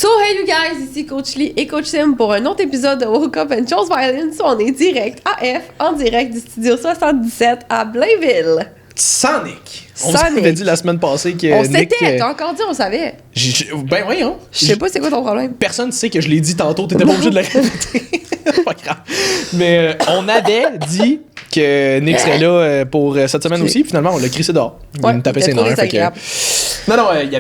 So hey you guys, ici Coach Lee et Coach Sim pour un autre épisode de Woke Up and Chose Violence. On est direct AF, en direct du studio 77 à Blainville. Sans Nick. On vous avait dit la semaine passée que on Nick... s'était, t'as encore dit on savait. Ben voyons. Je sais pas c'est quoi ton problème. Personne ne sait que je l'ai dit tantôt, t'étais pas obligé de le répéter. Pas grave. Mais on avait dit que Nick serait là pour cette semaine aussi, puis finalement on l'a crissé dehors. Il nous tapait ses nerfs. Non, il y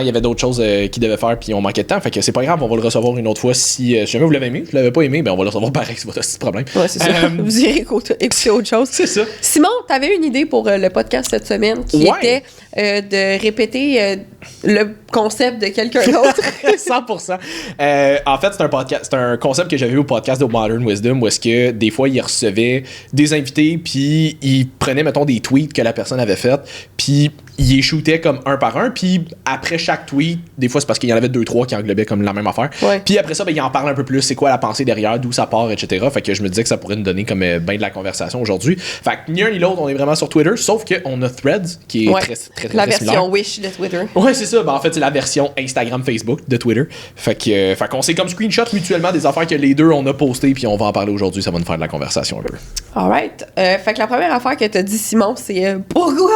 avait d'autres choses qu'il devait faire, puis on manquait de temps, fait que c'est pas grave, on va le recevoir une autre fois si jamais vous l'avez aimé. Si vous l'avez pas aimé, ben on va le recevoir pareil, c'est votre problème. Ouais, c'est ça. Vous irez écouter autre chose. C'est ça. Simon, t'avais une idée pour le podcast cette semaine qui était de répéter le concept de quelqu'un d'autre. 100%. En fait, c'est un concept que j'avais vu au podcast de Modern Wisdom où est-ce que des fois, il recevait des invités puis il prenait, mettons, des tweets que la personne avait fait puis il les shootait comme un par un puis après chaque tweet, des fois, c'est parce qu'il y en avait 2-3 qui englobaient comme la même affaire. Ouais. Puis après ça, ben, il en parle un peu plus, c'est quoi la pensée derrière, d'où ça part, etc. Fait que je me disais que ça pourrait nous donner comme ben de la conversation aujourd'hui. Fait que ni un ni l'autre, on est vraiment sur Twitter, sauf qu'on a Threads qui est très la version similaire. Wish de Twitter. Ouais, c'est ça. Ben, en fait, c'est la version Instagram, Facebook de Twitter. Fait qu'on s'est comme screenshot mutuellement des affaires que les deux on a postées, puis on va en parler aujourd'hui. Ça va nous faire de la conversation un peu. Alright. Fait que la première affaire que t'as dit, Simon, c'est pourquoi?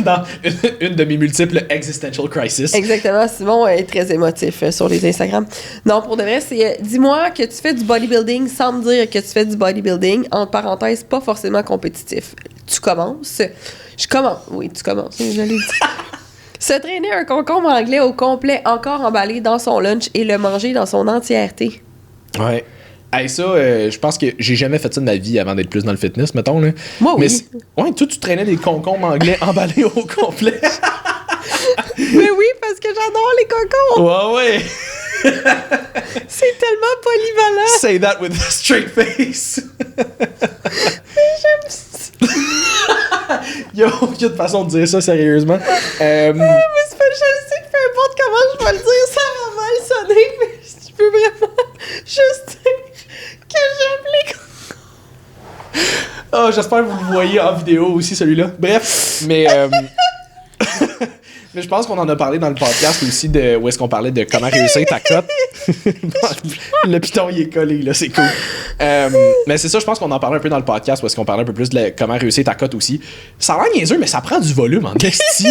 Dans une de mes multiples existential crisis. Exactement. Simon est très émotif sur les Instagram. Non, pour de vrai, c'est dis-moi que tu fais du bodybuilding sans me dire que tu fais du bodybuilding. Entre parenthèses, pas forcément compétitif. Tu commences. Je commence. Oui, tu commences. Je l'ai dit. Se traîner un concombre anglais au complet, encore emballé dans son lunch et le manger dans son entièreté. Ouais. Hey, ça, je pense que j'ai jamais fait ça de ma vie avant d'être plus dans le fitness, mettons. Là. Moi, oui. Mais ouais, toi, tu traînais des concombres anglais emballés au complet. Mais oui, parce que j'adore les concombres. Ouais. C'est tellement polyvalent. Say that with a straight face. J'aime ça. Il n'y a aucune façon de dire ça sérieusement. Mais c'est pas, je sais que peu importe comment je vais le dire, ça va mal sonner, mais je peux vraiment juste dire que j'aime les concombres. Oh, j'espère que vous le voyez en vidéo aussi, celui-là. Bref, mais je pense qu'on en a parlé dans le podcast aussi de où est-ce qu'on parlait de comment réussir ta cote. Le piton, il est collé, là, c'est cool. Mais c'est ça, je pense qu'on en parlait un peu dans le podcast où est-ce qu'on parlait un peu plus de comment réussir ta cote aussi. Ça a l'air niaiseux, mais ça prend du volume en esti.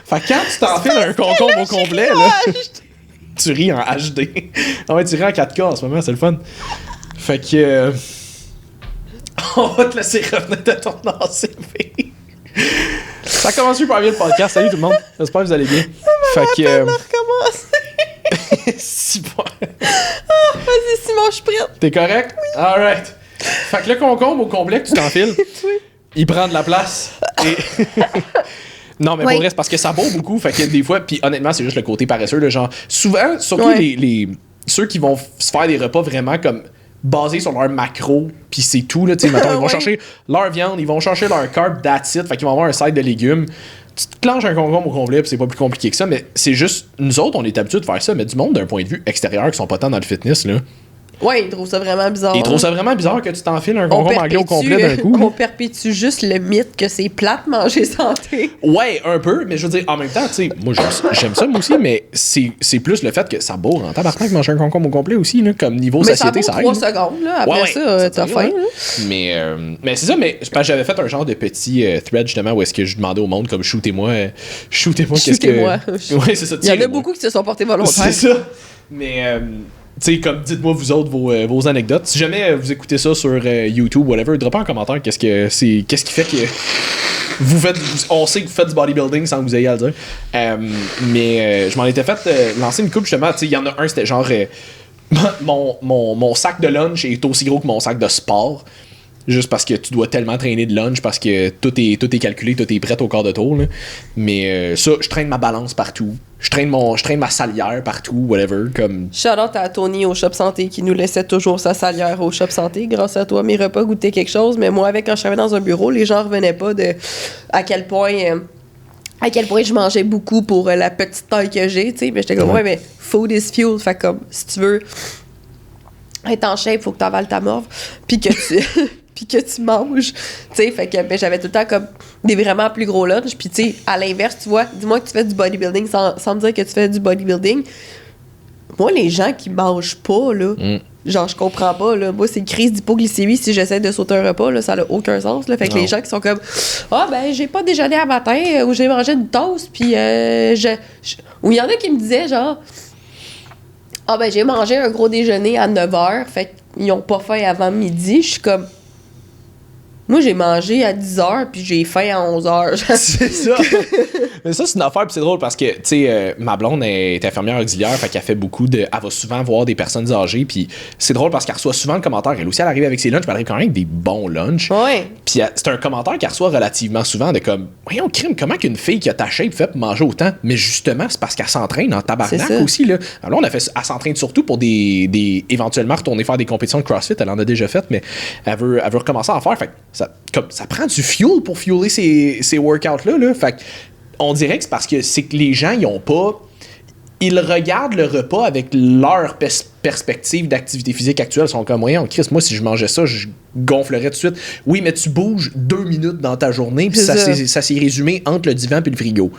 Fait que quand tu t'enfiles un concombre au complet, là, tu ris en HD. Non, ouais, tu ris en 4K en ce moment, c'est le fun. Fait que... on va te laisser revenir de ton ACV. Ça commence super bien le podcast. Salut tout le monde. J'espère que vous allez bien. Fait que... recommencer. Si bon. Vas-y, Simon, je suis prête. T'es correct? Oui. Alright. Fait que le concombre au complet que tu t'enfiles, il prend de la place. Et... non, mais pour vrai, c'est parce que ça boit beaucoup. Fait que des fois, puis honnêtement, c'est juste le côté paresseux. Là, genre, souvent, surtout ceux qui vont se faire des repas vraiment comme basés sur leur macro, puis c'est tout. Là, mettons, ils vont chercher leur viande, ils vont chercher leur carb, that's it. Fait qu'ils vont avoir un side de légumes. Tu te clenches un concombre au complet, puis c'est pas plus compliqué que ça. Mais c'est juste, nous autres, on est habitués de faire ça. Mais du monde d'un point de vue extérieur qui sont pas tant dans le fitness, là. Ouais, ils trouvent ça vraiment bizarre. Ils trouvent ça vraiment bizarre que tu t'enfiles un concombre anglais au complet d'un coup. On perpétue juste le mythe que c'est plate manger santé. Ouais, un peu, mais je veux dire, en même temps, tu sais, moi j'aime ça moi aussi, mais c'est plus le fait que ça bourre en tabarnak manger un concombre au complet aussi, là, comme niveau satiété, ça aide. Mais ça 3 secondes, là. Après ça, t'as faim. Mais c'est ça, mais j'avais fait un genre de petit thread justement où est-ce que je demandais au monde comme shootez-moi qu'est-ce que... Ouais, c'est ça. Il y en a beaucoup qui se sont portés volontaires. C'est ça. Mais... tu sais, comme dites-moi vous autres vos anecdotes. Si jamais vous écoutez ça sur YouTube, whatever, droppez en commentaire qu'est-ce qui fait que on sait que vous faites du bodybuilding sans que vous ayez à le dire. Mais je m'en étais fait lancer une coupe justement. Tu sais, il y en a un, c'était genre mon sac de lunch est aussi gros que mon sac de sport. Juste parce que tu dois tellement traîner de lunch, parce que tout est calculé, tout est prêt au quart de tour. Là. Mais ça, je traîne ma balance partout. Je traîne ma salière partout, whatever. Comme... Shout-out à Tony au Shop Santé qui nous laissait toujours sa salière au Shop Santé. Grâce à toi, mes repas goûtaient quelque chose. Mais moi, quand je travaillais dans un bureau, les gens revenaient pas de à quel point je mangeais beaucoup pour la petite taille que j'ai. T'sais. Mais j'étais comme, ouais, mais food is fuel. Fait comme, si tu veux être en shape, faut que tu avales ta morve. Puis que tu... puis que tu manges. Tu sais, fait que j'avais tout le temps comme des vraiment plus gros lunchs. Puis tu sais, à l'inverse, tu vois, dis-moi que tu fais du bodybuilding sans me dire que tu fais du bodybuilding. Moi, les gens qui mangent pas, là, genre, je comprends pas, là. Moi, c'est une crise d'hypoglycémie si j'essaie de sauter un repas, là, ça n'a aucun sens, là. Fait que les gens qui sont comme, j'ai pas déjeuné à matin, ou j'ai mangé une toast, puis ou il y en a qui me disaient, genre, j'ai mangé un gros déjeuner à 9h, fait qu'ils ont pas faim avant midi. Je suis comme, moi, j'ai mangé à 10h, puis j'ai faim à 11h. C'est ça. Mais ça, c'est une affaire, puis c'est drôle parce que, tu sais, ma blonde est infirmière auxiliaire, fait qu'elle fait beaucoup de. Elle va souvent voir des personnes âgées, puis c'est drôle parce qu'elle reçoit souvent le commentaire. Elle aussi, elle arrive avec ses lunchs, puis elle arrive quand même avec des bons lunchs. Ouais. Puis c'est un commentaire qu'elle reçoit relativement souvent de comme, voyons, crime, comment qu'une fille qui a ta shape fait pour manger autant? Mais justement, c'est parce qu'elle s'entraîne en tabarnak aussi, là. Alors là, elle s'entraîne surtout pour éventuellement retourner faire des compétitions de CrossFit. Elle en a déjà fait, mais elle veut recommencer à en faire. Fait que ça prend du fuel pour fueler ces workouts-là, là. Fait que on dirait que c'est parce que les gens, ils regardent le repas avec leur perspective d'activité physique actuelle. Ils sont comme, voyons, Chris, moi, si je mangeais ça, je gonflerais tout de suite. Oui, mais tu bouges 2 minutes dans ta journée, puis ça s'est résumé entre le divan et le frigo.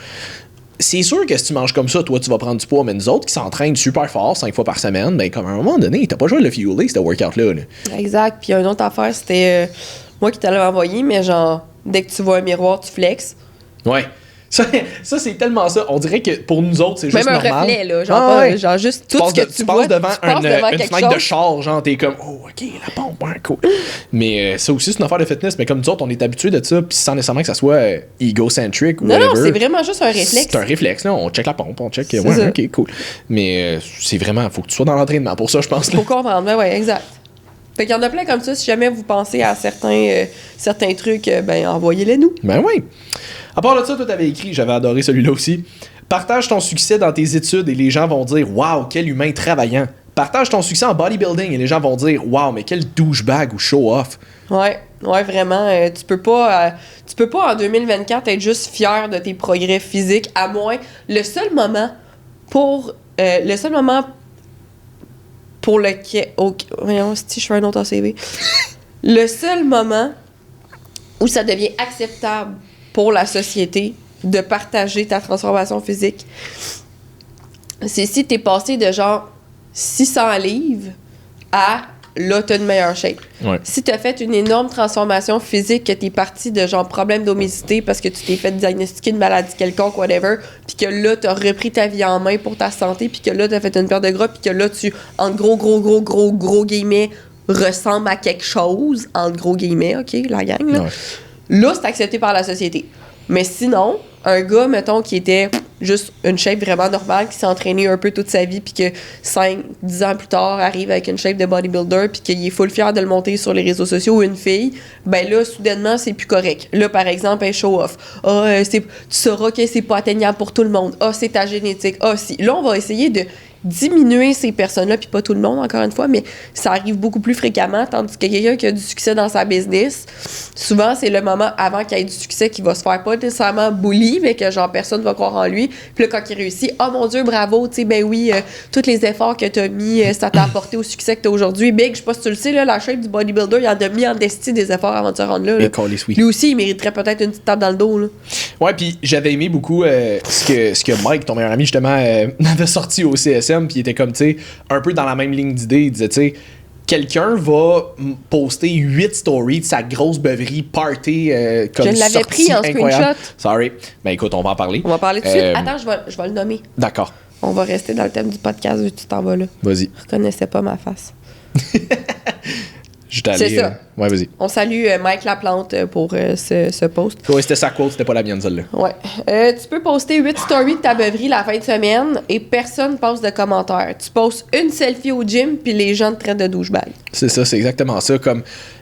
C'est sûr que si tu manges comme ça, toi, tu vas prendre du poids, mais nous autres qui s'entraînent super fort 5 fois par semaine, ben, comme à un moment donné, t'as pas besoin de le fueler, ce workout-là. Là. Exact. Puis une autre affaire, c'était moi qui t'allais envoyer, mais genre, dès que tu vois un miroir, tu flexes. Ouais. Ça, c'est tellement ça. On dirait que pour nous autres, c'est juste normal. Même un reflet, là. Genre, genre juste tout ce que tu vois. Tu passes devant une fenêtre de char, genre, t'es comme, oh, OK, la pompe, ouais, cool. Mais ça aussi, c'est une affaire de fitness. Mais comme nous autres, on est habitués de ça, puis sans nécessairement que ça soit egocentric ou whatever. Non, c'est vraiment juste un réflexe. C'est un réflexe, là. On check la pompe, on check, ouais, ça. OK, cool. Mais c'est vraiment, faut que tu sois dans l'entraînement pour ça, je pense. Faut comprendre, ouais, exact. Fait qu'il y en a plein comme ça. Si jamais vous pensez à certains trucs, envoyez-les nous. Ben oui. À part de ça, toi, t'avais écrit, j'avais adoré celui-là aussi. Partage ton succès dans tes études et les gens vont dire « Wow, quel humain travaillant ». Partage ton succès en bodybuilding et les gens vont dire « Wow, mais quel douchebag ou show-off ». Ouais, vraiment. Tu peux pas en 2024 être juste fier de tes progrès physiques, à moins... Le seul moment pour lequel... Voyons, si je fais un autre ACV. Le seul moment où ça devient acceptable pour la société de partager ta transformation physique, c'est si t'es passé de genre 600 livres à là, t'as une meilleure shape. Ouais. Si t'as fait une énorme transformation physique, que t'es parti de genre problème d'obésité parce que tu t'es fait diagnostiquer une maladie quelconque, whatever, puis que là, t'as repris ta vie en main pour ta santé, puis que là, t'as fait une perte de gras, puis que là, tu, en gros guillemets, ressembles à quelque chose, en gros guillemets, OK, la gang, là. Ouais. Là, c'est accepté par la société. Mais sinon, un gars, mettons, qui était juste une shape vraiment normale, qui s'est entraîné un peu toute sa vie, puis que 5-10 ans plus tard, arrive avec une shape de bodybuilder, puis qu'il est full fier de le monter sur les réseaux sociaux, ou une fille, ben là, soudainement, c'est plus correct. Là, par exemple, un show-off. Tu sauras que c'est pas atteignable pour tout le monde. C'est ta génétique. Si. Là, on va essayer de diminuer ces personnes-là, puis pas tout le monde, encore une fois, mais ça arrive beaucoup plus fréquemment, tandis que quelqu'un qui a du succès dans sa business, souvent, c'est le moment avant qu'il ait du succès qu'il va se faire pas nécessairement bully, mais que genre personne va croire en lui. Puis là, quand il réussit, oh mon Dieu, bravo, tu sais, ben oui, tous les efforts que t'as mis, ça t'a apporté au succès que t'as aujourd'hui. Big, je sais pas si tu le sais, là, la shape du bodybuilder, il en a mis en destin des efforts avant de se rendre là. Lui aussi, il mériterait peut-être une petite tape dans le dos, là. Ouais, puis j'avais aimé beaucoup ce que Mike, ton meilleur ami, justement, avait sorti au CSM, puis il était comme, tu sais, un peu dans la même ligne d'idée. Il disait, tu sais, quelqu'un va poster 8 stories de sa grosse beuverie party comme je l'avais pris en screenshot. Sorry. Ben écoute, on va en parler. On va parler tout de suite. Attends, je vais le nommer. D'accord. On va rester dans le thème du podcast vu que tu t'en vas là. Vas-y. Je reconnaissais pas ma face. C'est ça. Ouais, vas-y. On salue Mike Laplante pour ce post. Ouais, c'était sa quote, c'était pas la mienne, celle-là. Ouais. Tu peux poster 8 stories de ta beuverie la fin de semaine et personne poste de commentaires. Tu postes une selfie au gym puis les gens te traitent de douchebag. C'est ça, c'est exactement ça.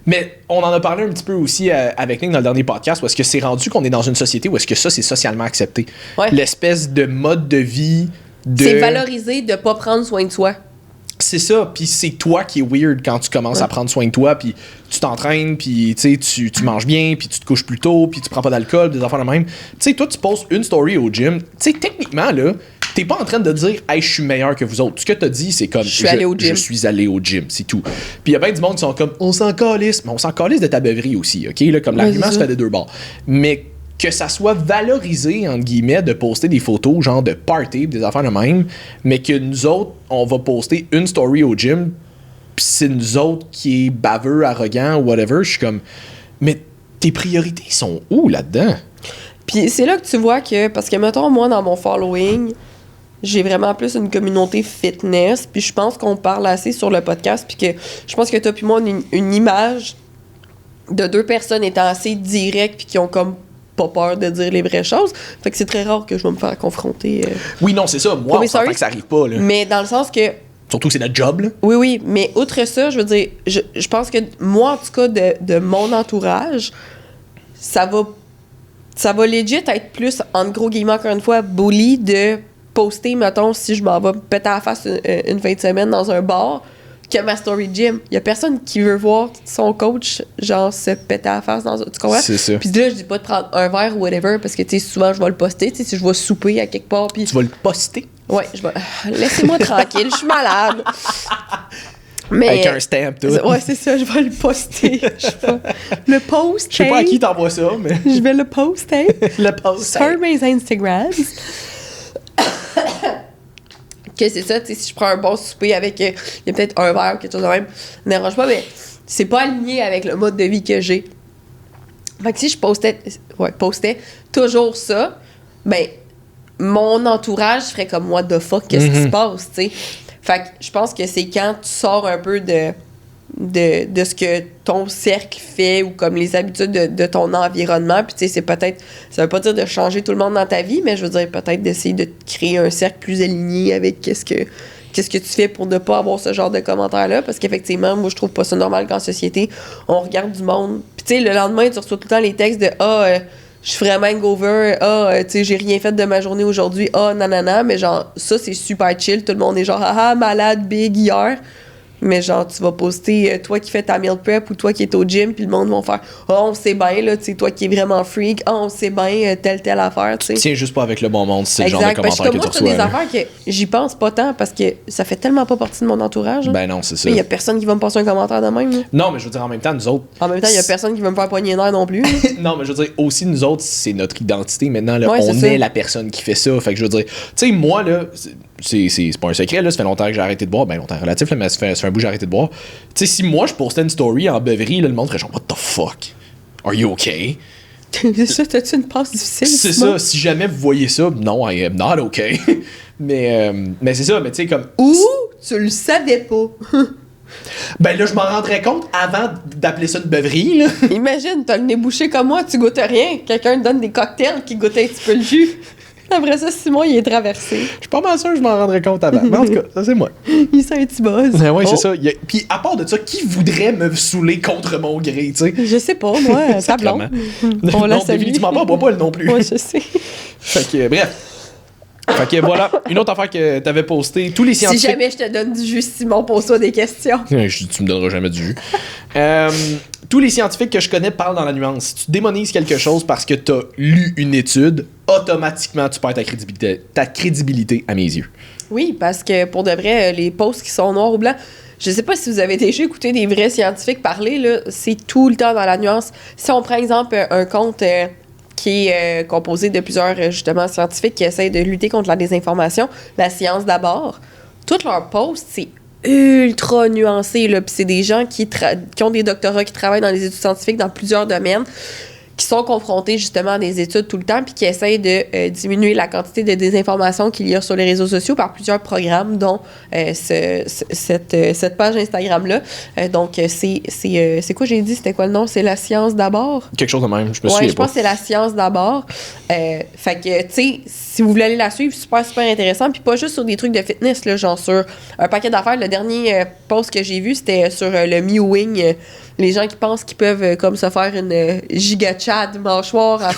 Mais on en a parlé un petit peu aussi avec Nick dans le dernier podcast où est-ce que c'est rendu qu'on est dans une société où est-ce que ça, c'est socialement accepté. Ouais. L'espèce de mode de vie C'est valorisé de pas prendre soin de soi. C'est ça, puis c'est toi qui est weird quand tu commences à prendre soin de toi, puis tu t'entraînes, puis tu manges bien, puis tu te couches plus tôt, puis tu prends pas d'alcool, des affaires de même. Tu sais, toi, tu postes une story au gym. Tu sais, techniquement, là, t'es pas en train de dire « Hey, je suis meilleur que vous autres ». Ce que t'as dit, c'est comme « Je suis allé au gym », c'est tout. Puis il y a bien du monde qui sont comme « On s'en calisse ». Mais on s'en calisse de ta beuverie aussi, OK? Là, comme l'argument se fait des deux bords. Mais que ça soit valorisé, entre guillemets, de poster des photos genre de party, des affaires de même, mais que nous autres, on va poster une story au gym, pis c'est nous autres qui est baveux, arrogant, whatever, je suis comme, mais tes priorités sont où là-dedans? Puis c'est là que tu vois que, parce que mettons, moi, dans mon following, j'ai vraiment plus une communauté fitness, puis je pense qu'on parle assez sur le podcast, puis que je pense que toi puis moi, on a une image de deux personnes étant assez directes, puis qui ont comme pas peur de dire les vraies choses. Fait que c'est très rare que je vais me faire confronter. Oui, non, c'est ça. Moi, on s'entend que ça arrive pas, là. Mais dans le sens que... Surtout que c'est notre job, là. Oui, mais outre ça, je veux dire, je pense que moi, en tout cas, de mon entourage, ça va legit être plus, entre gros guillemets, encore une fois, bully de poster, mettons, si je m'en vais péter à la face une fin de semaine dans un bar, que ma story gym. Il y a personne qui veut voir son coach, genre, se péter à la face dans un... Tu comprends? C'est ça. Puis là, je dis pas de prendre un verre ou whatever, parce que, tu sais, souvent, je vais le poster, tu sais, si je vais souper à quelque part, puis... Tu vas le poster? Ouais, je vais... Laissez-moi tranquille, je suis malade. Mais, avec un stamp, tout. Ouais, c'est ça, je vais le poster. Le poster. Je sais pas à qui t'envoies ça, mais... Je vais le poster. Le poster. Sur mes Instagrams. Que c'est ça, tu sais, si je prends un bon souper avec... Il y a peut-être un verre ou quelque chose de même, ça ne dérange pas, mais c'est pas aligné avec le mode de vie que j'ai. Fait que si je postais toujours ça, ben, mon entourage ferait comme « What the fuck, qu'est-ce qui se passe? » tu sais. Fait que je pense que c'est quand tu sors un peu de ce que ton cercle fait ou comme les habitudes de ton environnement. Puis, tu sais, c'est peut-être... Ça veut pas dire de changer tout le monde dans ta vie, mais je veux dire peut-être d'essayer de créer un cercle plus aligné avec qu'est-ce que tu fais pour ne pas avoir ce genre de commentaires-là. Parce qu'effectivement, moi, je trouve pas ça normal qu'en société, on regarde du monde. Puis, tu sais, le lendemain, tu reçois tout le temps les textes de « je suis vraiment hangover. Tu sais, j'ai rien fait de ma journée aujourd'hui. Nanana. » Mais genre, ça, c'est super chill. Tout le monde est genre, haha, malade, big, hier. Mais genre, tu vas poster toi qui fais ta meal prep ou toi qui es au gym, puis le monde va faire on sait bien, là, tu sais, toi qui es vraiment freak. On sait bien telle affaire, tu sais. Tiens juste pas avec le bon monde, c'est le genre de commentaire que tu reçois. Moi, c'est des affaires que j'y pense pas tant parce que ça fait tellement pas partie de mon entourage. Ben non, c'est ça. Il y a personne qui va me passer un commentaire de même. Là. Non, mais je veux dire, en même temps, nous autres. En même temps, il y a personne qui va me faire poigner les nerfs non plus. Non, mais je veux dire, aussi, nous autres, c'est notre identité maintenant. Là, ouais, on est la personne qui fait ça. Fait que je veux dire, tu sais, moi, là, c'est pas un secret, là, ça fait longtemps que j'ai arrêté de boire. Ben, longtemps relatif, là, mais ça fait un bout que j'ai arrêté de boire. Tu sais, si moi, je postais une story en beuverie, là, le monde ferait genre, what the fuck? Are you okay? Ça, t'as-tu une passe difficile? C'est ça, si jamais vous voyez ça, non, I am not okay. mais c'est ça, mais tu sais, comme. Ou tu le savais pas. Ben là, je m'en rendrais compte avant d'appeler ça une beuverie, là. Imagine, t'as le nez bouché comme moi, tu goûtes rien. Quelqu'un te donne des cocktails qui goûtent un petit peu le jus. Après ça, Simon, il est traversé. Je suis pas mal sûr que je m'en rendrais compte avant. Mais en tout cas, ça, c'est moi. Il sent un petit buzz. Ben ouais, c'est ça. Puis à part de ça, qui voudrait me saouler contre mon gré, tu sais? Je sais pas, moi, ta blonde. On l'a définitivement pas, on boit pas elle non plus. Ouais, je sais. Fait que, bref. Fait que voilà, une autre affaire que t'avais posté, tous les scientifiques... Si jamais je te donne du jus, Simon, pose-toi des questions. Tu me donneras jamais du jus. Tous les scientifiques que je connais parlent dans la nuance. Si tu démonises quelque chose parce que t'as lu une étude, automatiquement, tu perds ta crédibilité à mes yeux. Oui, parce que pour de vrai, les posts qui sont noirs ou blancs, je sais pas si vous avez déjà écouté des vrais scientifiques parler, là, c'est tout le temps dans la nuance. Si on prend exemple un compte... qui est composé de plusieurs, justement, scientifiques qui essayent de lutter contre la désinformation, la science d'abord. Toutes leurs posts, c'est ultra nuancé, là. Puis c'est des gens qui ont des doctorats, qui travaillent dans les études scientifiques dans plusieurs domaines, qui sont confrontés justement à des études tout le temps, puis qui essayent de diminuer la quantité de désinformation qu'il y a sur les réseaux sociaux par plusieurs programmes, dont cette page Instagram-là. Donc, c'est quoi j'ai dit? C'était quoi le nom? C'est La Science d'abord? Quelque chose de même, je me souviens pas. Je pense que c'est La Science d'abord. Fait que, tu sais, si vous voulez aller la suivre, super intéressant. Puis pas juste sur des trucs de fitness, là, genre sur un paquet d'affaires. Le dernier post que j'ai vu, c'était sur le Mewing. Les gens qui pensent qu'ils peuvent comme se faire une giga chad mâchoire à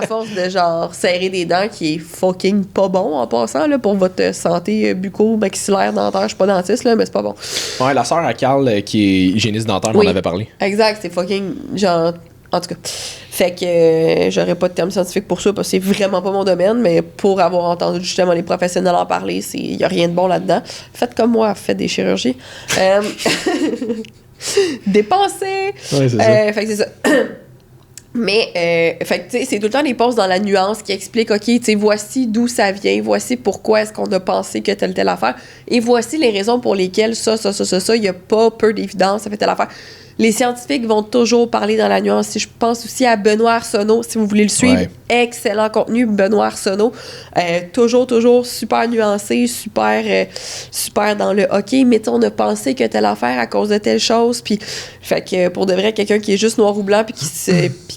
force de genre serrer des dents, qui est fucking pas bon en passant là, pour votre santé bucco-maxillaire dentaire. Je suis pas dentiste là, mais c'est pas bon. Ouais, la sœur à Carl qui est hygiéniste dentaire m'en avait parlé. Exact, c'est fucking genre En tout cas. Fait que j'aurais pas de terme scientifique pour ça parce que c'est vraiment pas mon domaine, mais pour avoir entendu justement les professionnels en parler, il y a rien de bon là-dedans. Faites comme moi, faites des chirurgies. Dépensez! Ouais, c'est ça. Fait que c'est ça. Mais, fait que, tu sais, c'est tout le temps des pauses dans la nuance qui expliquent, OK, tu sais, voici d'où ça vient, voici pourquoi est-ce qu'on a pensé que telle affaire, et voici les raisons pour lesquelles ça, il n'y a pas peu d'évidence, ça fait telle affaire. Les scientifiques vont toujours parler dans la nuance. Si je pense aussi à Benoît Arsenault, si vous voulez le suivre, excellent contenu, Benoît Arsenault. Toujours super nuancé, super dans le OK, mais on a pensé que telle affaire à cause de telle chose. Puis, fait que pour de vrai, quelqu'un qui est juste noir ou blanc puis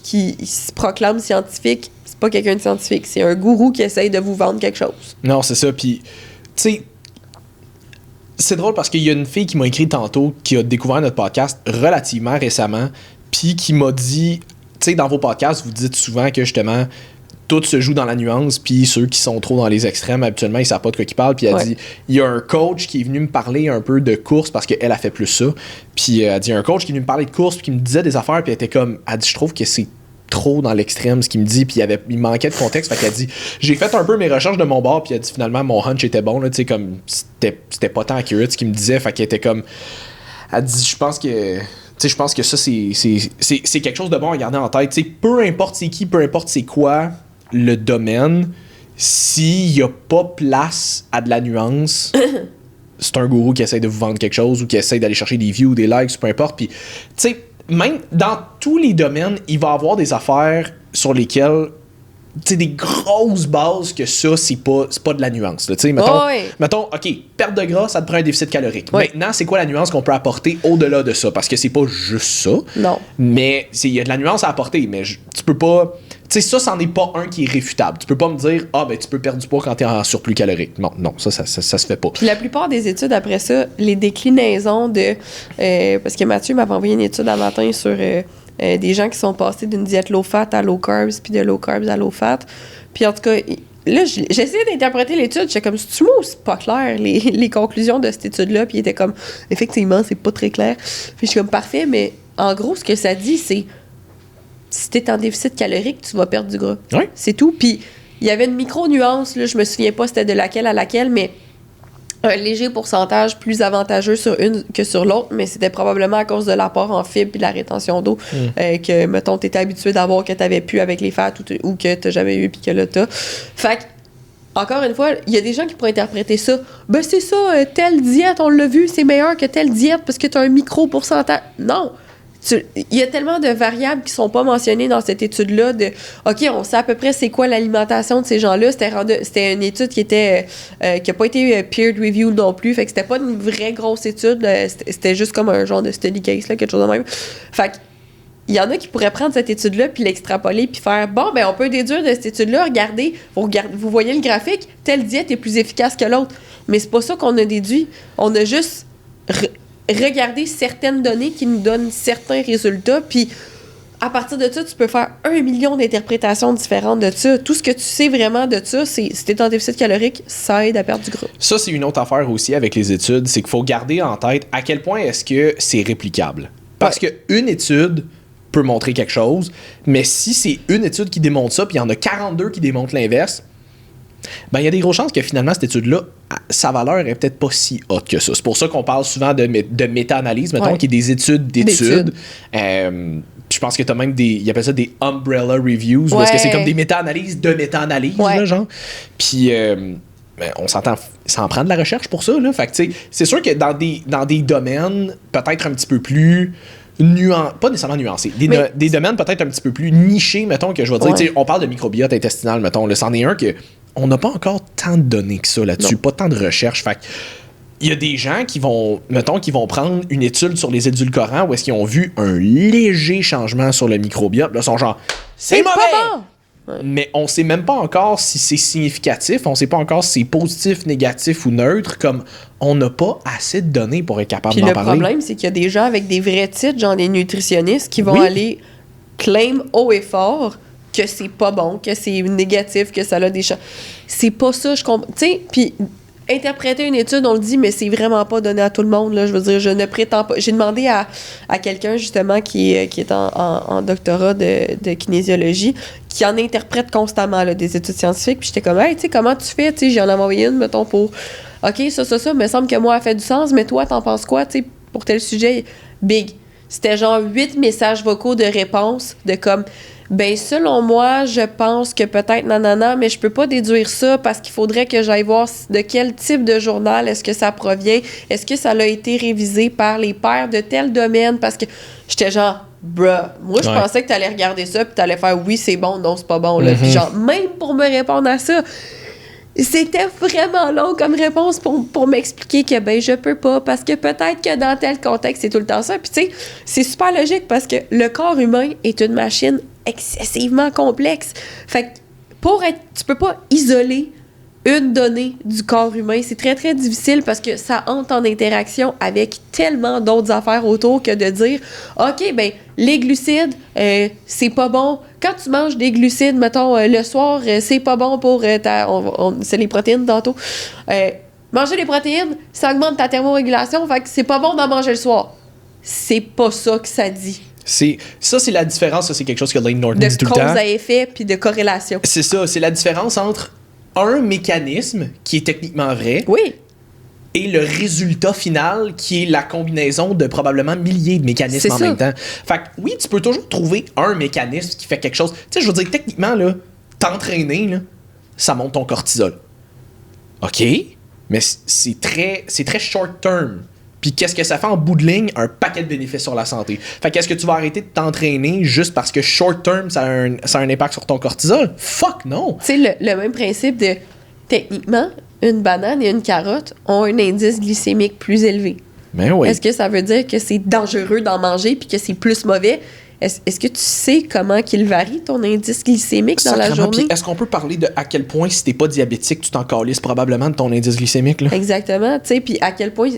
qui se proclame scientifique, c'est pas quelqu'un de scientifique. C'est un gourou qui essaye de vous vendre quelque chose. Non, c'est ça. Puis, tu sais, c'est drôle parce qu'il y a une fille qui m'a écrit tantôt qui a découvert notre podcast relativement récemment, puis qui m'a dit, tu sais, dans vos podcasts, vous dites souvent que justement, tout se joue dans la nuance, puis ceux qui sont trop dans les extrêmes, habituellement, ils savent pas de quoi ils parlent. Puis elle dit, il y a un coach qui est venu me parler un peu de course parce qu'elle a fait plus ça. Puis elle dit, il y a un coach qui est venu me parler de course, puis qui me disait des affaires, puis elle était comme, elle dit, je trouve que c'est trop dans l'extrême ce qu'il me dit, puis il manquait de contexte. Fait qu'elle dit, j'ai fait un peu mes recherches de mon bord, puis elle dit finalement mon hunch était bon, là, tu sais, comme c'était pas tant accurate ce qu'il me disait. Fait qu'elle était comme, elle dit, je pense que ça c'est quelque chose de bon à garder en tête, tu sais, peu importe c'est qui, peu importe c'est quoi le domaine, s'il y a pas place à de la nuance, c'est un gourou qui essaie de vous vendre quelque chose ou qui essaie d'aller chercher des views, des likes, peu importe. Puis tu sais, même dans tous les domaines, il va y avoir des affaires sur lesquelles, tu sais, des grosses bases que ça, c'est pas de la nuance. Tu sais, mettons, OK, perte de gras, ça te prend un déficit calorique. Oui. Maintenant, c'est quoi la nuance qu'on peut apporter au-delà de ça? Parce que c'est pas juste ça. Non. Mais il y a de la nuance à apporter, mais tu peux pas... Tu sais, ça, c'en est pas un qui est réfutable. Tu peux pas me dire, ben, tu peux perdre du poids quand t'es en surplus calorique. Non, ça se fait pas. Puis la plupart des études, après ça, les déclinaisons de... parce que Mathieu m'avait envoyé une étude un matin sur des gens qui sont passés d'une diète low-fat à low-carbs, puis de low-carbs à low-fat. Puis en tout cas, là, j'essayais d'interpréter l'étude. J'étais comme, c'est-tu moi ou c'est pas clair, les conclusions de cette étude-là? Puis il était comme, effectivement, c'est pas très clair. Puis je suis comme, parfait, mais en gros, ce que ça dit, c'est... Si t'es en déficit calorique, tu vas perdre du gras. Oui. C'est tout. Puis, il y avait une micro-nuance, là, je me souviens pas c'était de laquelle à laquelle, mais un léger pourcentage plus avantageux sur une que sur l'autre, mais c'était probablement à cause de l'apport en fibres et de la rétention d'eau que, mettons, t'étais habitué d'avoir que t'avais pu avec les fats ou que t'as jamais eu puis que là t'as. Fait que, encore une fois, il y a des gens qui pourraient interpréter ça. Ben, c'est ça, telle diète, on l'a vu, c'est meilleur que telle diète parce que t'as un micro-pourcentage. Non! Il y a tellement de variables qui sont pas mentionnées dans cette étude-là de OK, on sait à peu près c'est quoi l'alimentation de ces gens-là. C'était une étude qui a pas été peer review non plus. Fait que c'était pas une vraie grosse étude. C'était juste comme un genre de study case, là, quelque chose de même. Fait que il y en a qui pourraient prendre cette étude-là puis l'extrapoler puis faire bon, ben on peut déduire de cette étude-là, regardez, vous voyez le graphique, telle diète est plus efficace que l'autre. Mais c'est pas ça qu'on a déduit. On a juste regarder certaines données qui nous donnent certains résultats, puis à partir de ça, tu peux faire 1 million d'interprétations différentes de ça. Tout ce que tu sais vraiment de ça, c'est si t'es en déficit calorique, ça aide à perdre du gras. Ça, c'est une autre affaire aussi avec les études, c'est qu'il faut garder en tête à quel point est-ce que c'est réplicable. Parce qu'une étude peut montrer quelque chose, mais si c'est une étude qui démontre ça, puis il y en a 42 qui démontrent l'inverse, ben il y a des grosses chances que finalement cette étude-là, sa valeur est peut-être pas si haute que ça. C'est pour ça qu'on parle souvent de méta-analyse, mettons, qui est des études d'études. Je pense que t'as même ils appellent ça des umbrella reviews, parce que c'est comme des méta-analyses de méta-analyse, là, genre. Puis on s'entend, ça en prend de la recherche pour ça, là. Fait que tu sais, c'est sûr que dans des domaines peut-être un petit peu plus pas nécessairement nuancés, des domaines peut-être un petit peu plus nichés, mettons, que je vais dire, tu sais, on parle de microbiote intestinal, mettons, là, c'en est un que on n'a pas encore tant de données que ça là-dessus, pas tant de recherches. Fait il y a des gens qui vont prendre une étude sur les édulcorants où est-ce qu'ils ont vu un léger changement sur le microbiote. Là, ils sont genre, c'est mauvais! Pas bon. Mais on sait même pas encore si c'est significatif, on sait pas encore si c'est positif, négatif ou neutre, comme on n'a pas assez de données pour être capable d'en parler. Puis le problème, c'est qu'il y a des gens avec des vrais titres, genre des nutritionnistes, qui vont aller claim haut et fort que c'est pas bon, que c'est négatif, que ça a des choses. C'est pas ça, je comprends. Tu sais, puis interpréter une étude, on le dit, mais c'est vraiment pas donné à tout le monde. Là. Je veux dire, je ne prétends pas. J'ai demandé à quelqu'un, justement, qui est en doctorat de kinésiologie, qui en interprète constamment là, des études scientifiques. Puis j'étais comme, hey, tu sais, comment tu fais? Tu sais, j'en ai envoyé une, mettons, pour OK, ça, me semble que moi, elle fait du sens, mais toi, t'en penses quoi, tu sais, pour tel sujet? Big. C'était genre 8 messages vocaux de réponse, de comme, ben, selon moi, je pense que peut-être nanana, mais je peux pas déduire ça parce qu'il faudrait que j'aille voir de quel type de journal est-ce que ça provient, est-ce que ça a été révisé par les pairs de tel domaine, parce que j'étais genre, bruh, moi, je pensais que t'allais regarder ça puis t'allais faire oui, c'est bon, non, c'est pas bon, là. Puis genre, même pour me répondre à ça, c'était vraiment long comme réponse pour m'expliquer que ben je peux pas parce que peut-être que dans tel contexte c'est tout le temps ça. Puis tu sais, c'est super logique parce que le corps humain est une machine excessivement complexe. Fait que tu peux pas isoler une donnée du corps humain. C'est très, très difficile parce que ça entre en interaction avec tellement d'autres affaires autour que de dire OK, ben les glucides, c'est pas bon. Quand tu manges des glucides, mettons, le soir, c'est pas bon pour c'est les protéines tantôt. Manger des protéines, ça augmente ta thermorégulation, fait que c'est pas bon d'en manger le soir. C'est pas ça que ça dit. C'est la différence, ça c'est quelque chose que Layne Norton dit tout le temps. De cause à effet puis de corrélation. C'est ça, c'est la différence entre un mécanisme qui est techniquement vrai. Oui. Et le résultat final qui est la combinaison de probablement milliers de mécanismes en même temps. Fait que oui, tu peux toujours trouver un mécanisme qui fait quelque chose. Tu sais, je veux dire, techniquement, là, t'entraîner, là, ça monte ton cortisol. OK, mais c'est très short term. Puis qu'est-ce que ça fait en bout de ligne? Un paquet de bénéfices sur la santé. Fait qu'est-ce que tu vas arrêter de t'entraîner juste parce que short term, ça a un impact sur ton cortisol? Fuck non! Tu sais, le même principe de, techniquement, une banane et une carotte ont un indice glycémique plus élevé. Ben oui. Est-ce que ça veut dire que c'est dangereux d'en manger puis que c'est plus mauvais? Est-ce que tu sais comment qu'il varie ton indice glycémique dans la journée? Puis est-ce qu'on peut parler de à quel point, si t'es pas diabétique, tu t'en calisses probablement de ton indice glycémique? Là? Exactement. Tu sais, puis à quel point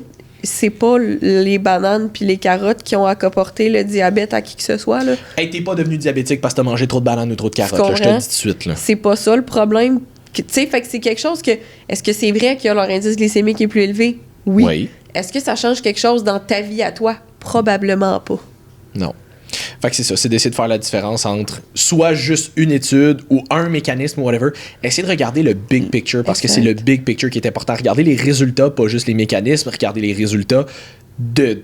c'est pas les bananes puis les carottes qui ont apporté le diabète à qui que ce soit. Là. Hey, t'es pas devenu diabétique parce que t'as mangé trop de bananes ou trop de carottes. Là, je te le dis tout de suite. Là. C'est pas ça le problème. Tu sais, fait que c'est quelque chose que... Est-ce que c'est vrai que leur indice glycémique est plus élevé? Oui. Est-ce que ça change quelque chose dans ta vie à toi? Probablement pas. Non. Fait que c'est ça, c'est d'essayer de faire la différence entre soit juste une étude ou un mécanisme ou whatever. Essayez de regarder le big picture parce que c'est le big picture qui est important. Regardez les résultats, pas juste les mécanismes. Regardez les résultats de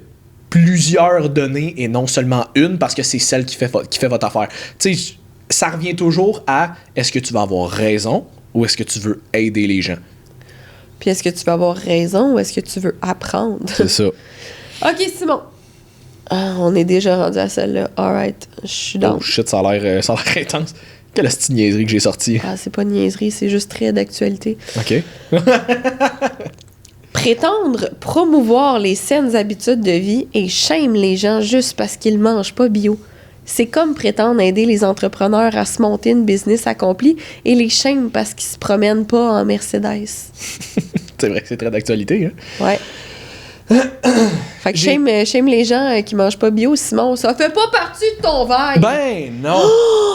plusieurs données et non seulement une parce que c'est celle qui fait votre affaire. Tu sais, ça revient toujours à est-ce que tu vas avoir raison ou est-ce que tu veux aider les gens? Puis est-ce que tu vas avoir raison ou est-ce que tu veux apprendre? C'est ça. OK, Simon. Ah, on est déjà rendu à celle-là. All right, je suis dans. Oh shit, ça a l'air intense. Quelle petite niaiserie que j'ai sortie. Ah, c'est pas une niaiserie, c'est juste très d'actualité. OK. Prétendre promouvoir les saines habitudes de vie et shame les gens juste parce qu'ils mangent pas bio. C'est comme prétendre aider les entrepreneurs à se monter une business accomplie et les shame parce qu'ils se promènent pas en Mercedes. C'est vrai que c'est très d'actualité, hein? Ouais. Fait que shame les gens qui mangent pas bio, Simon. Ça fait pas partie de ton vibe. Ben non.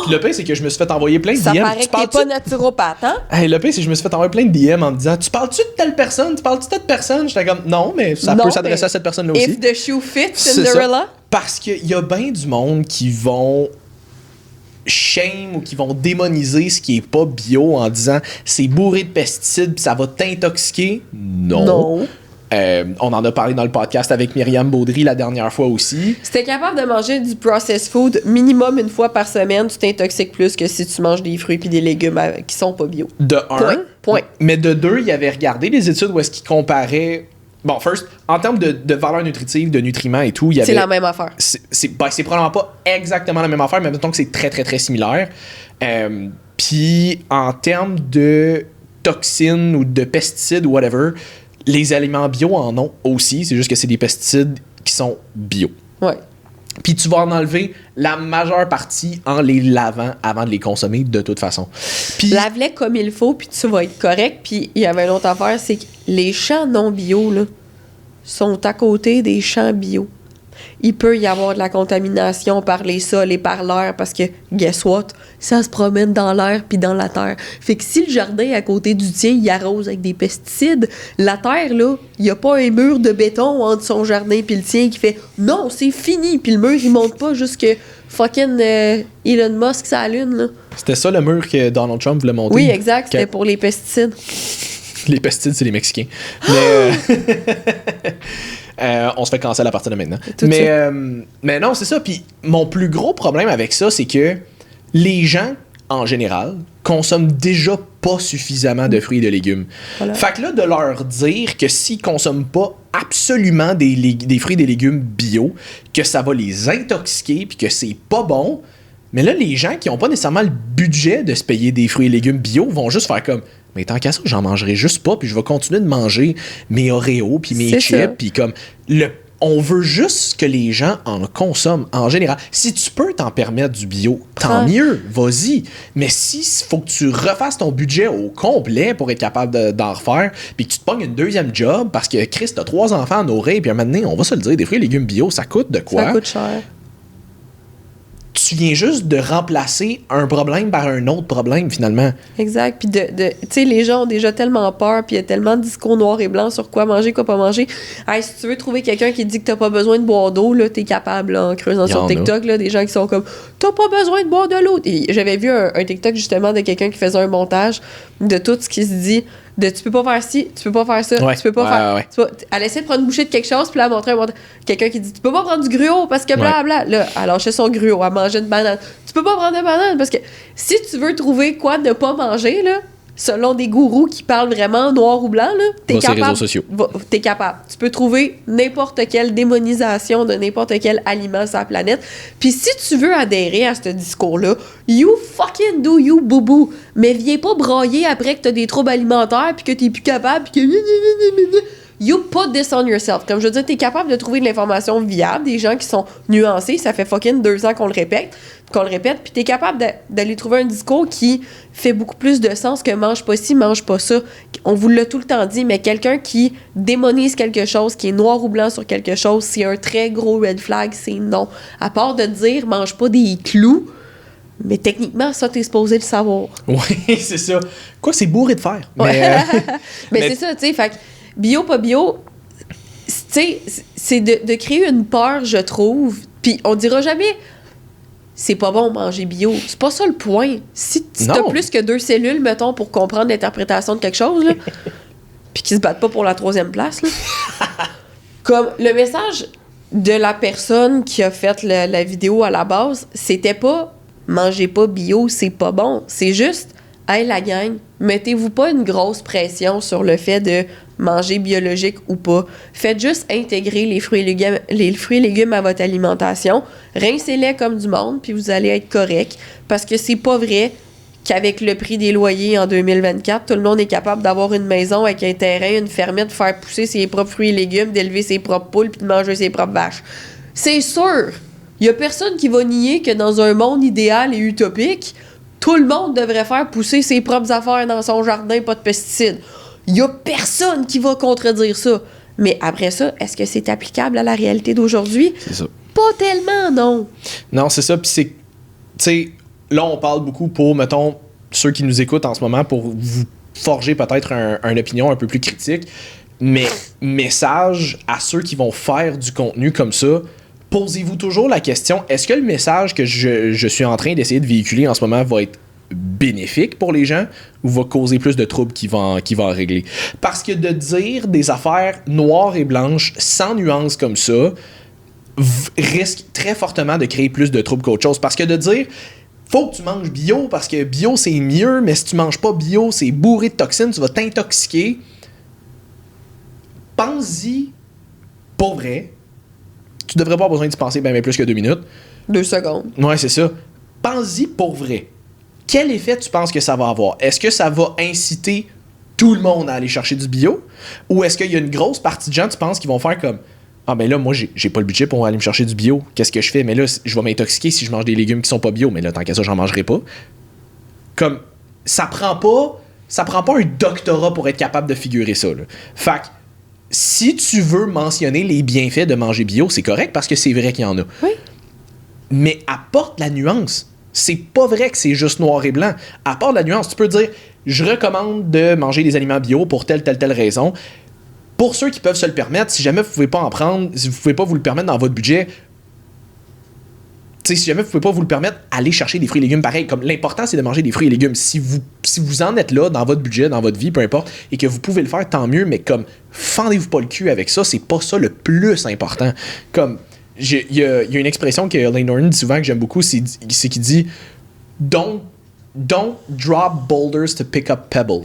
Puis le pire, c'est que je me suis fait envoyer plein de DM. Ça paraît que t'es pas naturopathe, hein? Hey, le pire, c'est que je me suis fait envoyer plein de DM en me disant « Tu parles-tu de telle personne? Tu parles-tu de telle personne? » J'étais comme « Non, mais ça peut s'adresser à cette personne-là aussi. » If the shoe fits, Cinderella. Parce qu'il y a bien du monde qui vont shame ou qui vont démoniser ce qui est pas bio en disant « C'est bourré de pesticides pis ça va t'intoxiquer. » Non. On en a parlé dans le podcast avec Myriam Baudry la dernière fois aussi. Si t'es capable de manger du processed food minimum une fois par semaine, tu t'intoxiques plus que si tu manges des fruits et des légumes qui sont pas bio. De un. Point. Mais de deux, il avait regardé les études où est-ce qu'il comparait... Bon, first, en termes de valeur nutritive, de nutriments et tout, il y avait... C'est la même affaire. C'est probablement pas exactement la même affaire, mais mettons que c'est très, très, très similaire. Puis, en termes de toxines ou de pesticides ou whatever... Les aliments bio en ont aussi, c'est juste que c'est des pesticides qui sont bio. Ouais. Puis tu vas en enlever la majeure partie en les lavant avant de les consommer de toute façon. Puis lave-les comme il faut, puis tu vas être correct. Puis il y avait une autre affaire, c'est que les champs non bio là, sont à côté des champs bio. il peut y avoir de la contamination par les sols et par l'air parce que, guess what? Ça se promène dans l'air puis dans la terre. Fait que si le jardin à côté du tien, il arrose avec des pesticides, la terre, là, il n'y a pas un mur de béton entre son jardin puis le tien qui fait « Non, c'est fini! » Puis le mur, il monte pas jusque fucking Elon Musk sa lune, là. C'était ça le mur que Donald Trump voulait monter? Oui, exact. C'était pour les pesticides. Les pesticides, c'est les Mexicains. Mais on se fait cancel à partir de maintenant. Mais non, c'est ça. Puis mon plus gros problème avec ça, c'est que les gens, en général, consomment déjà pas suffisamment de fruits et de légumes. Voilà. Fait que là, de leur dire que s'ils consomment pas absolument des fruits et des légumes bio, que ça va les intoxiquer puis que c'est pas bon, mais là, les gens qui ont pas nécessairement le budget de se payer des fruits et légumes bio vont juste faire comme « Mais tant qu'à ça, j'en mangerai juste pas puis je vais continuer de manger mes Oreos puis mes chips puis comme... » On veut juste que les gens en consomment en général. Si tu peux t'en permettre du bio, tant mieux, vas-y. Mais si faut que tu refasses ton budget au complet pour être capable d'en refaire, puis que tu te pognes une deuxième job parce que Chris, t'as 3 enfants à nourrir, puis un moment donné, on va se le dire, des fruits et légumes bio, ça coûte de quoi? Ça coûte cher. Tu viens juste de remplacer un problème par un autre problème, finalement. Exact. Puis, tu sais, les gens ont déjà tellement peur, puis il y a tellement de discours noir et blanc sur quoi manger, quoi pas manger. Hey, si tu veux trouver quelqu'un qui dit que t'as pas besoin de boire d'eau, là, t'es capable, là, en creusant sur TikTok, là, des gens qui sont comme « T'as pas besoin de boire de l'eau! » Et j'avais vu un TikTok, justement, de quelqu'un qui faisait un montage de tout ce qui se dit de tu peux pas faire ci, tu peux pas faire ça, tu peux pas faire... Elle essaie de prendre une bouchée de quelque chose, puis là, elle montrait quelqu'un qui dit tu peux pas prendre du gruau parce que blablabla. Là, elle lâchait son gruau, elle mangeait une banane. Tu peux pas prendre de banane parce que si tu veux trouver quoi ne pas manger, là, selon des gourous qui parlent vraiment noir ou blanc, là, t'es capable. Sur les réseaux sociaux. T'es capable. Tu peux trouver n'importe quelle démonisation de n'importe quel aliment sur la planète. Puis si tu veux adhérer à ce discours-là, you fucking do you, boubou. Mais viens pas brailler après que t'as des troubles alimentaires puis que t'es plus capable puis que... You put this on yourself. Comme je veux dire, t'es capable de trouver de l'information viable, des gens qui sont nuancés. Ça fait fucking 2 ans qu'on le répète, puis t'es capable d'aller trouver un discours qui fait beaucoup plus de sens que mange pas ci, mange pas ça. On vous l'a tout le temps dit, mais quelqu'un qui démonise quelque chose, qui est noir ou blanc sur quelque chose, c'est un très gros red flag, c'est non. À part de dire, mange pas des clous, mais techniquement, ça, t'es supposé le savoir. Oui, c'est ça. Quoi, c'est bourré de fer. Mais c'est ça, tu sais, fait que bio, pas bio, tu sais, c'est de créer une peur, je trouve. Puis on dira jamais, c'est pas bon manger bio. C'est pas ça le point. Si t'as plus que 2 cellules, mettons, pour comprendre l'interprétation de quelque chose, là, puis qu'ils se battent pas pour la 3e place, là. Comme le message de la personne qui a fait la vidéo à la base, c'était pas « mangez pas bio, c'est pas bon ». C'est juste « hey la gang, mettez-vous pas une grosse pression sur le fait de manger biologique ou pas. Faites juste intégrer les fruits et légumes à votre alimentation. Rincez-les comme du monde, puis vous allez être correct. Parce que c'est pas vrai qu'avec le prix des loyers en 2024, tout le monde est capable d'avoir une maison avec un terrain, une fermette, de faire pousser ses propres fruits et légumes, d'élever ses propres poules, puis de manger ses propres vaches. C'est sûr! Il y a personne qui va nier que dans un monde idéal et utopique, tout le monde devrait faire pousser ses propres affaires dans son jardin, pas de pesticides. Il y a personne qui va contredire ça. Mais après ça, est-ce que c'est applicable à la réalité d'aujourd'hui? C'est ça. Pas tellement, non. Non, c'est ça. Puis c'est... Tu sais, là, on parle beaucoup pour, mettons, ceux qui nous écoutent en ce moment, pour vous forger peut-être une opinion un peu plus critique. Mais message à ceux qui vont faire du contenu comme ça, posez-vous toujours la question, est-ce que le message que je suis en train d'essayer de véhiculer en ce moment va être bénéfique pour les gens ou va causer plus de troubles qui va en régler? Parce que de dire des affaires noires et blanches sans nuances comme ça risque très fortement de créer plus de troubles qu'autre chose. Parce que de dire faut que tu manges bio parce que bio c'est mieux, mais si tu manges pas bio, c'est bourré de toxines, tu vas t'intoxiquer. Pense-y pour vrai. Tu devrais pas avoir besoin d'y penser bien plus que 2 minutes. 2 secondes. Ouais, c'est ça. Pense-y pour vrai. Quel effet tu penses que ça va avoir? Est-ce que ça va inciter tout le monde à aller chercher du bio? Ou est-ce qu'il y a une grosse partie de gens, tu penses, qui vont faire comme ah ben là, moi, j'ai pas le budget pour aller me chercher du bio. Qu'est-ce que je fais? Mais là, je vais m'intoxiquer si je mange des légumes qui sont pas bio. Mais là, tant qu'à ça, j'en mangerai pas. Comme, ça prend pas un doctorat pour être capable de figurer ça, là. Fait que, si tu veux mentionner les bienfaits de manger bio, c'est correct parce que c'est vrai qu'il y en a. Oui. Mais apporte la nuance. C'est pas vrai que c'est juste noir et blanc. Apporte la nuance. Tu peux dire, je recommande de manger des aliments bio pour telle raison. Pour ceux qui peuvent se le permettre, si jamais vous pouvez pas en prendre, si vous pouvez pas vous le permettre dans votre budget, si jamais vous pouvez pas vous le permettre, allez chercher des fruits et légumes pareil. Comme l'important, c'est de manger des fruits et légumes. Si vous en êtes là, dans votre budget, dans votre vie, peu importe, et que vous pouvez le faire, tant mieux, mais comme, fendez-vous pas le cul avec ça, c'est pas ça le plus important. Comme, il y a une expression que Elaine Norton dit souvent, que j'aime beaucoup, c'est qu'il dit « Don't drop boulders to pick up pebbles ».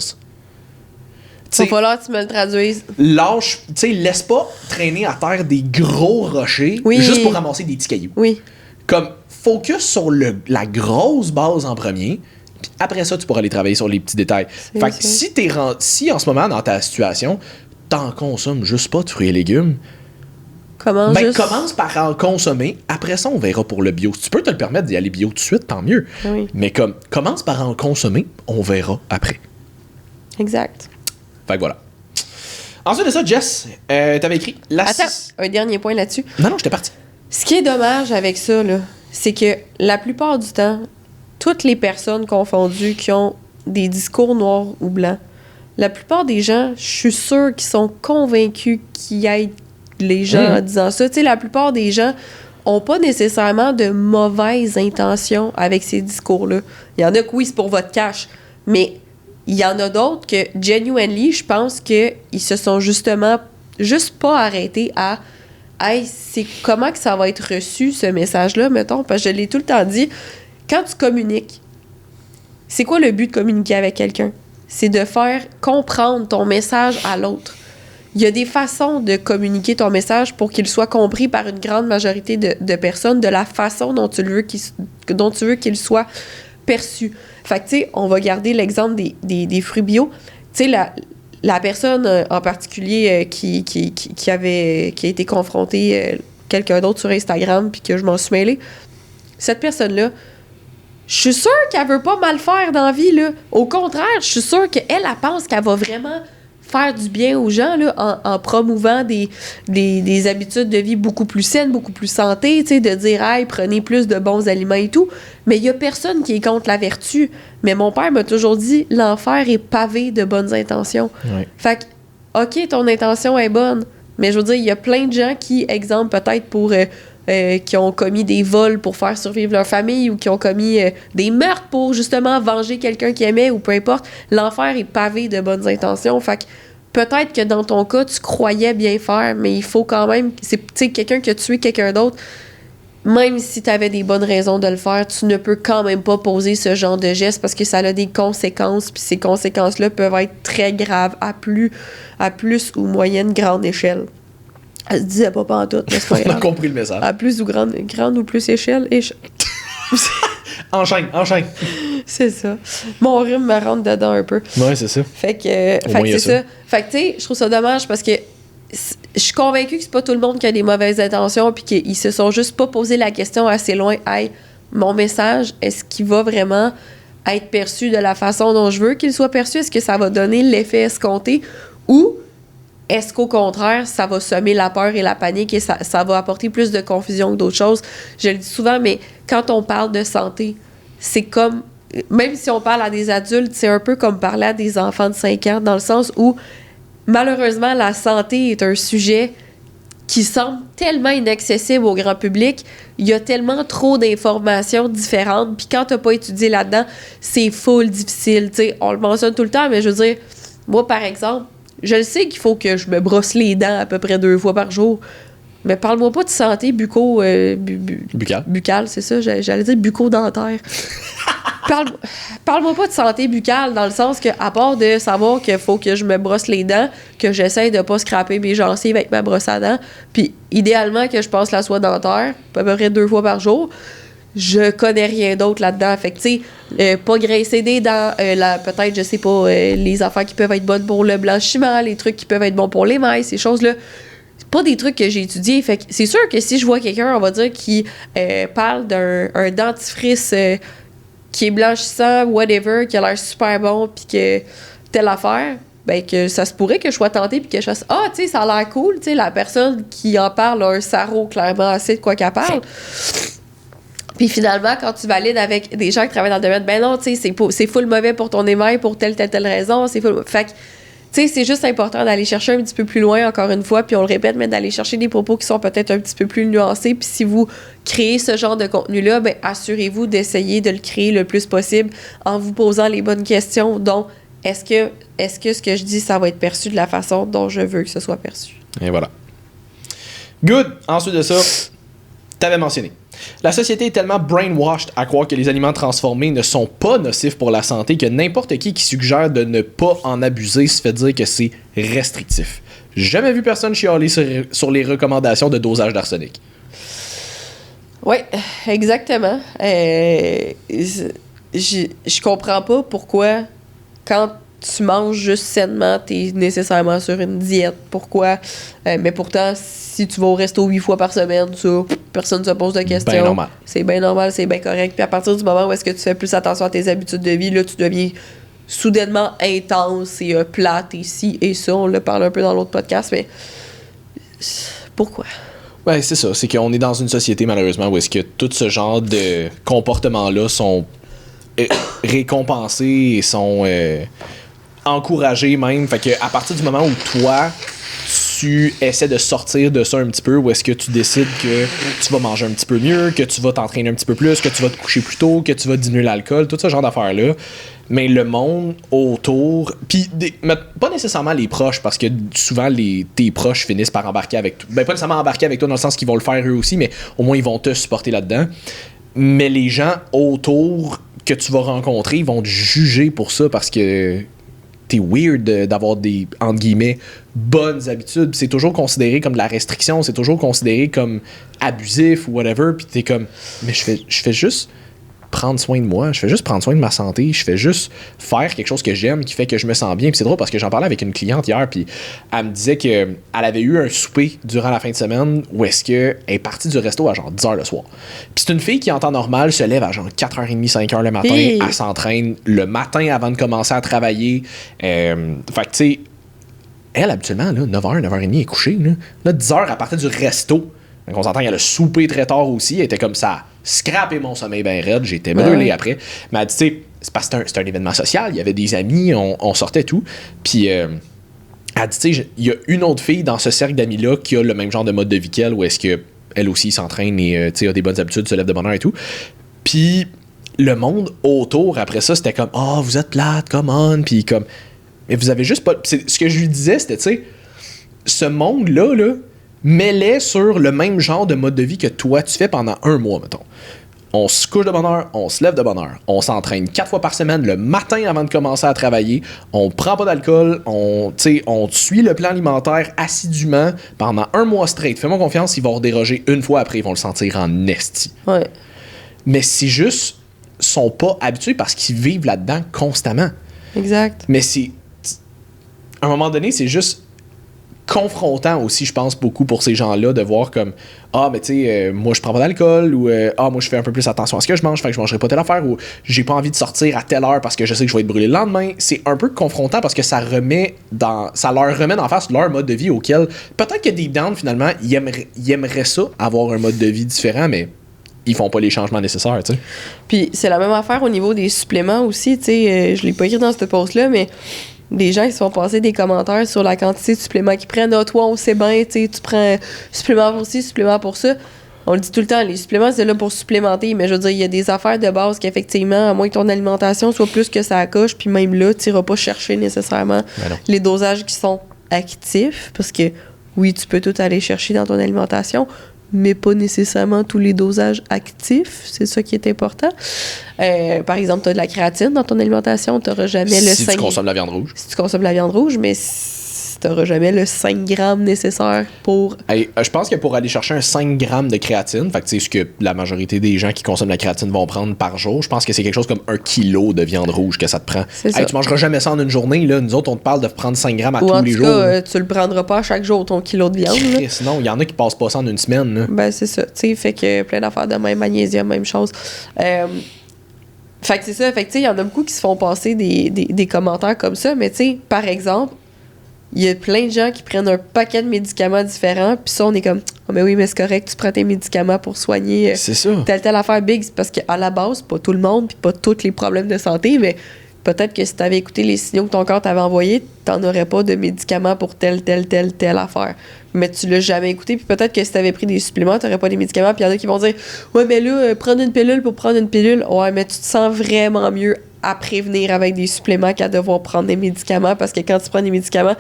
Il va falloir que tu me le traduises. Lâche, tu sais, laisse pas traîner à terre des gros rochers juste pour ramasser des petits cailloux. Oui. Comme, focus sur la grosse base en premier, puis après ça, tu pourras aller travailler sur les petits détails. Fait que si en ce moment, dans ta situation, t'en consommes juste pas de fruits et légumes, commence par en consommer, après ça, on verra pour le bio. Si tu peux te le permettre d'y aller bio tout de suite, tant mieux. Oui. Mais comme, commence par en consommer, on verra après. Exact. Fait que voilà. Ensuite de ça, Jess, t'avais écrit Attends, un dernier point là-dessus. Non, j'étais parti. Ce qui est dommage avec ça, là, c'est que la plupart du temps, toutes les personnes confondues qui ont des discours noirs ou blancs, la plupart des gens, je suis sûre qu'ils sont convaincus qu'ils aident les gens en disant ça. Tu sais, la plupart des gens ont pas nécessairement de mauvaises intentions avec ces discours-là. Il y en a que oui, c'est pour votre cash, mais il y en a d'autres que, genuinely, je pense qu'ils se sont justement juste pas arrêtés à hey, c'est comment que ça va être reçu, ce message-là, mettons, parce que je l'ai tout le temps dit, quand tu communiques, c'est quoi le but de communiquer avec quelqu'un? C'est de faire comprendre ton message à l'autre. Il y a des façons de communiquer ton message pour qu'il soit compris par une grande majorité de personnes de la façon dont tu veux qu'il soit perçu. Fait que, tu sais, on va garder l'exemple des fruits bio. Tu sais, la personne en particulier qui a été confrontée, quelqu'un d'autre sur Instagram, puis que je m'en suis mêlée, cette personne-là, je suis sûre qu'elle veut pas mal faire dans la vie, là. Au contraire, je suis sûre qu'elle, elle pense qu'elle va vraiment faire du bien aux gens, là, en promouvant des habitudes de vie beaucoup plus saines, beaucoup plus santé, tu sais, de dire « Hey, prenez plus de bons aliments et tout ». Mais il y a personne qui est contre la vertu. Mais mon père m'a toujours dit « L'enfer est pavé de bonnes intentions Oui. ». Fait que, OK, ton intention est bonne, mais je veux dire, il y a plein de gens qui, exemple, peut-être pour... qui ont commis des vols pour faire survivre leur famille ou qui ont commis des meurtres pour justement venger quelqu'un qu'ils aimaient ou peu importe. L'enfer est pavé de bonnes intentions. Fait que peut-être que dans ton cas, tu croyais bien faire, mais il faut quand même... Tu sais, quelqu'un qui a tué quelqu'un d'autre, même si tu avais des bonnes raisons de le faire, tu ne peux quand même pas poser ce genre de geste parce que ça a des conséquences, puis ces conséquences-là peuvent être très graves à plus ou moyenne grande échelle. Elle se disait pas pantoute, mais c'est pas grave. On a compris le message. À plus ou grande ou plus échelle. Enchaîne. C'est ça. Mon rhume me rentre dedans un peu. Ouais, c'est ça. Fait que c'est ça. Fait que, tu sais, je trouve ça dommage parce que je suis convaincue que c'est pas tout le monde qui a des mauvaises intentions puis qu'ils se sont juste pas posé la question assez loin. Hey, mon message, est-ce qu'il va vraiment être perçu de la façon dont je veux qu'il soit perçu? Est-ce que ça va donner l'effet escompté? Ou est-ce qu'au contraire, ça va semer la peur et la panique et ça va apporter plus de confusion que d'autres choses? Je le dis souvent, mais quand on parle de santé, c'est comme... Même si on parle à des adultes, c'est un peu comme parler à des enfants de 5 ans, dans le sens où, malheureusement, la santé est un sujet qui semble tellement inaccessible au grand public. Il y a tellement trop d'informations différentes, puis quand t'as pas étudié là-dedans, c'est full difficile. T'sais, on le mentionne tout le temps, mais je veux dire, moi, par exemple, je le sais qu'il faut que je me brosse les dents à peu près 2 fois par jour. Mais parle-moi pas de santé buccale, c'est ça? J'allais dire bucco-dentaire. Parle-moi pas de santé buccale dans le sens que, à part de savoir qu'il faut que je me brosse les dents, que j'essaye de pas scraper mes gencives avec ma brosse à dents, puis idéalement que je passe la soie dentaire à peu près 2 fois par jour, je connais rien d'autre là-dedans. Fait que, tu sais, pas graisser des dents, peut-être, je sais pas, les affaires qui peuvent être bonnes pour le blanchiment, les trucs qui peuvent être bons pour les mailles, ces choses-là. C'est pas des trucs que j'ai étudiés. Fait que c'est sûr que si je vois quelqu'un, on va dire, qui parle d'un dentifrice qui est blanchissant, whatever, qui a l'air super bon, puis que telle affaire, ben que ça se pourrait que je sois tentée puis que je fasse « Ah, tu sais, ça a l'air cool, tu sais, la personne qui en parle a un sarrau clairement assez de quoi qu'elle parle. » Puis finalement, quand tu valides avec des gens qui travaillent dans le domaine, ben non, tu sais, c'est full mauvais pour ton émail pour telle raison, c'est full... Fait que, tu sais, c'est juste important d'aller chercher un petit peu plus loin, encore une fois, puis on le répète, mais d'aller chercher des propos qui sont peut-être un petit peu plus nuancés, puis si vous créez ce genre de contenu-là, ben assurez-vous d'essayer de le créer le plus possible en vous posant les bonnes questions, dont est-ce que ce que je dis, ça va être perçu de la façon dont je veux que ce soit perçu? Et voilà. Good! Ensuite de ça, t'avais mentionné. La société est tellement brainwashed à croire que les aliments transformés ne sont pas nocifs pour la santé que n'importe qui suggère de ne pas en abuser se fait dire que c'est restrictif. Jamais vu personne chialer sur les recommandations de dosage d'arsenic. Oui, exactement. Je comprends pas pourquoi, quand tu manges juste sainement, t'es nécessairement sur une diète. Pourquoi? Mais pourtant, si tu vas au resto 8 fois par semaine, ça, personne ne se pose de questions. Ben normal. C'est bien normal, c'est bien correct. Puis à partir du moment où est-ce que tu fais plus attention à tes habitudes de vie, là, tu deviens soudainement intense et plate et ci et ça. On le parle un peu dans l'autre podcast, mais pourquoi? Ouais, c'est ça. C'est qu'on est dans une société, malheureusement, où est-ce que tout ce genre de comportements-là sont récompensés et sont encouragés même. Fait que à partir du moment où toi, tu essaies de sortir de ça un petit peu, où est-ce que tu décides que tu vas manger un petit peu mieux, que tu vas t'entraîner un petit peu plus, que tu vas te coucher plus tôt, que tu vas diminuer l'alcool, tout ce genre d'affaires-là. Mais le monde autour, puis pas nécessairement les proches, parce que souvent tes proches finissent par embarquer avec toi. Ben pas nécessairement embarquer avec toi dans le sens qu'ils vont le faire eux aussi, mais au moins ils vont te supporter là-dedans. Mais les gens autour que tu vas rencontrer, ils vont te juger pour ça parce que t'es weird d'avoir des, entre guillemets, bonnes habitudes. Pis c'est toujours considéré comme de la restriction, c'est toujours considéré comme abusif ou whatever. Puis t'es comme, mais je fais juste prendre soin de moi, je fais juste prendre soin de ma santé, je fais juste faire quelque chose que j'aime, qui fait que je me sens bien. Puis c'est drôle parce que j'en parlais avec une cliente hier, puis elle me disait qu'elle avait eu un souper durant la fin de semaine où est-ce qu'elle est partie du resto à genre 10h le soir. Puis c'est une fille qui, en temps normal, se lève à genre 4h30, 5h le matin, elle s'entraîne le matin avant de commencer à travailler. Fait que tu sais, elle, habituellement, là, 9h, 9h30, elle est couchée. Là 10h, elle partait du resto. Donc on s'entend qu'elle a soupé très tard aussi, elle était comme ça. Scraper mon sommeil bien raide, j'étais brûlé après. Mais elle dit, tu sais, c'est parce que c'est un événement social, il y avait des amis, on sortait tout. Puis elle dit, tu sais, il y a une autre fille dans ce cercle d'amis-là qui a le même genre de mode de vie qu'elle, où est-ce qu'elle aussi s'entraîne et tu sais, a des bonnes habitudes, se lève de bonne heure et tout. Puis le monde autour, après ça, c'était comme, oh, vous êtes plate, come on. Puis comme, mais vous avez juste pas. Ce que je lui disais, c'était, tu sais, ce monde-là, là, mets-les sur le même genre de mode de vie que toi tu fais pendant un mois, mettons. On se couche de bonne heure, on se lève de bonne heure, on s'entraîne 4 fois par semaine le matin avant de commencer à travailler, on prend pas d'alcool, on suit le plan alimentaire assidûment pendant un mois straight. Fais-moi confiance, ils vont redéroger une fois après, ils vont le sentir en esti. Ouais. Mais c'est juste, sont pas habitués parce qu'ils vivent là-dedans constamment. Exact. Mais à un moment donné, c'est juste confrontant aussi, je pense, beaucoup pour ces gens-là de voir comme mais tu sais, moi je prends pas d'alcool ou moi je fais un peu plus attention à ce que je mange, fait que je mangerai pas telle affaire ou j'ai pas envie de sortir à telle heure parce que je sais que je vais être brûlé le lendemain. C'est un peu confrontant parce que ça leur remet en face leur mode de vie auquel peut-être que deep down finalement ils aimeraient ça, avoir un mode de vie différent, mais ils font pas les changements nécessaires, tu sais. Puis c'est la même affaire au niveau des suppléments aussi, tu sais, je l'ai pas écrit dans cette post-là, mais des gens, ils se font passer des commentaires sur la quantité de suppléments qu'ils prennent. Ah, toi, on sait bien, tu prends supplément pour ci, supplément pour ça. On le dit tout le temps, les suppléments, c'est là pour supplémenter, mais je veux dire, il y a des affaires de base qu'effectivement, à moins que ton alimentation soit plus que ça coche, puis même là, tu n'iras pas chercher nécessairement les dosages qui sont actifs, parce que oui, tu peux tout aller chercher dans ton alimentation, mais pas nécessairement tous les dosages actifs. C'est ça qui est important. Par exemple, tu as de la créatine dans ton alimentation, tu n'auras jamais le 5... Si tu consommes la viande rouge. Si tu consommes la viande rouge, mais tu n'auras jamais le 5 grammes nécessaire pour... je pense que pour aller chercher un 5 grammes de créatine, fait que c'est ce que la majorité des gens qui consomment la créatine vont prendre par jour, je pense que c'est quelque chose comme 1 kilo de viande rouge que ça te prend. Tu mangeras jamais ça en une journée. Là. Nous autres, on te parle de prendre 5 grammes à tous les jours. Ou en tout cas, tu le prendras pas à chaque jour, ton kilo de viande. Sinon, il y en a qui passent pas ça en une semaine. Là. Ben, c'est ça. Tu sais, fait que plein d'affaires de même, magnésium, même chose. Fait que c'est ça. Fait que, tu sais, il y en a beaucoup qui se font passer des commentaires comme ça, mais tu sais, par exemple, il y a plein de gens qui prennent un paquet de médicaments différents, puis ça, on est comme, oh, mais oui, mais c'est correct, tu prends tes médicaments pour soigner C'est ça. telle affaire big. C'est parce qu'à la base, pas tout le monde, puis pas tous les problèmes de santé, mais peut-être que si t'avais écouté les signaux que ton corps t'avait envoyés, t'en aurais pas de médicaments pour telle affaire. Mais tu l'as jamais écouté, puis peut-être que si t'avais pris des suppléments, t'aurais pas des médicaments, puis il y en a qui vont dire, ouais, mais là, prendre une pilule pour prendre une pilule, ouais, mais tu te sens vraiment mieux à prévenir avec des suppléments qu'à devoir prendre des médicaments, parce que quand tu prends des médicaments,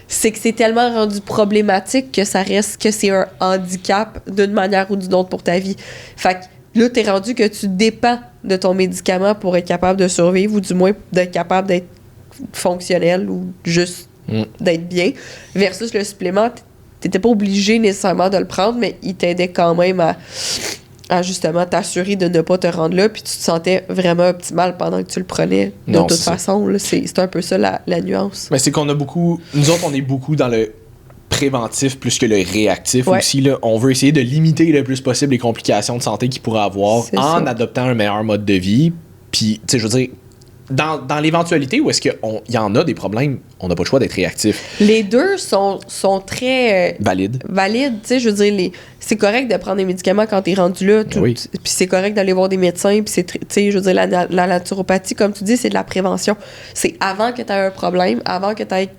c'est que c'est tellement rendu problématique que ça reste que c'est un handicap d'une manière ou d'une autre pour ta vie. Fait que là, t'es rendu que tu dépends de ton médicament pour être capable de survivre, ou du moins d'être capable d'être fonctionnel ou juste d'être bien, versus le supplément, t'étais pas obligé nécessairement de le prendre, mais il t'aidait quand même à justement t'assurer de ne pas te rendre là, puis tu te sentais vraiment optimal pendant que tu le prenais. De toute façon, là, c'est un peu ça la nuance. Mais c'est qu'on a beaucoup... Nous autres, on est beaucoup dans le préventif plus que le réactif aussi. Là. On veut essayer de limiter le plus possible les complications de santé qu'il pourrait avoir en adoptant un meilleur mode de vie. Puis, tu sais, je veux dire, dans l'éventualité où est-ce qu'il y en a des problèmes, on n'a pas le choix d'être réactif. Les deux sont très... valides. Tu sais, je veux dire, c'est correct de prendre des médicaments quand t'es rendu là. Puis c'est correct d'aller voir des médecins. Puis tu sais, je veux dire, la naturopathie, comme tu dis, c'est de la prévention. C'est avant que t'aies un problème, avant que t'aies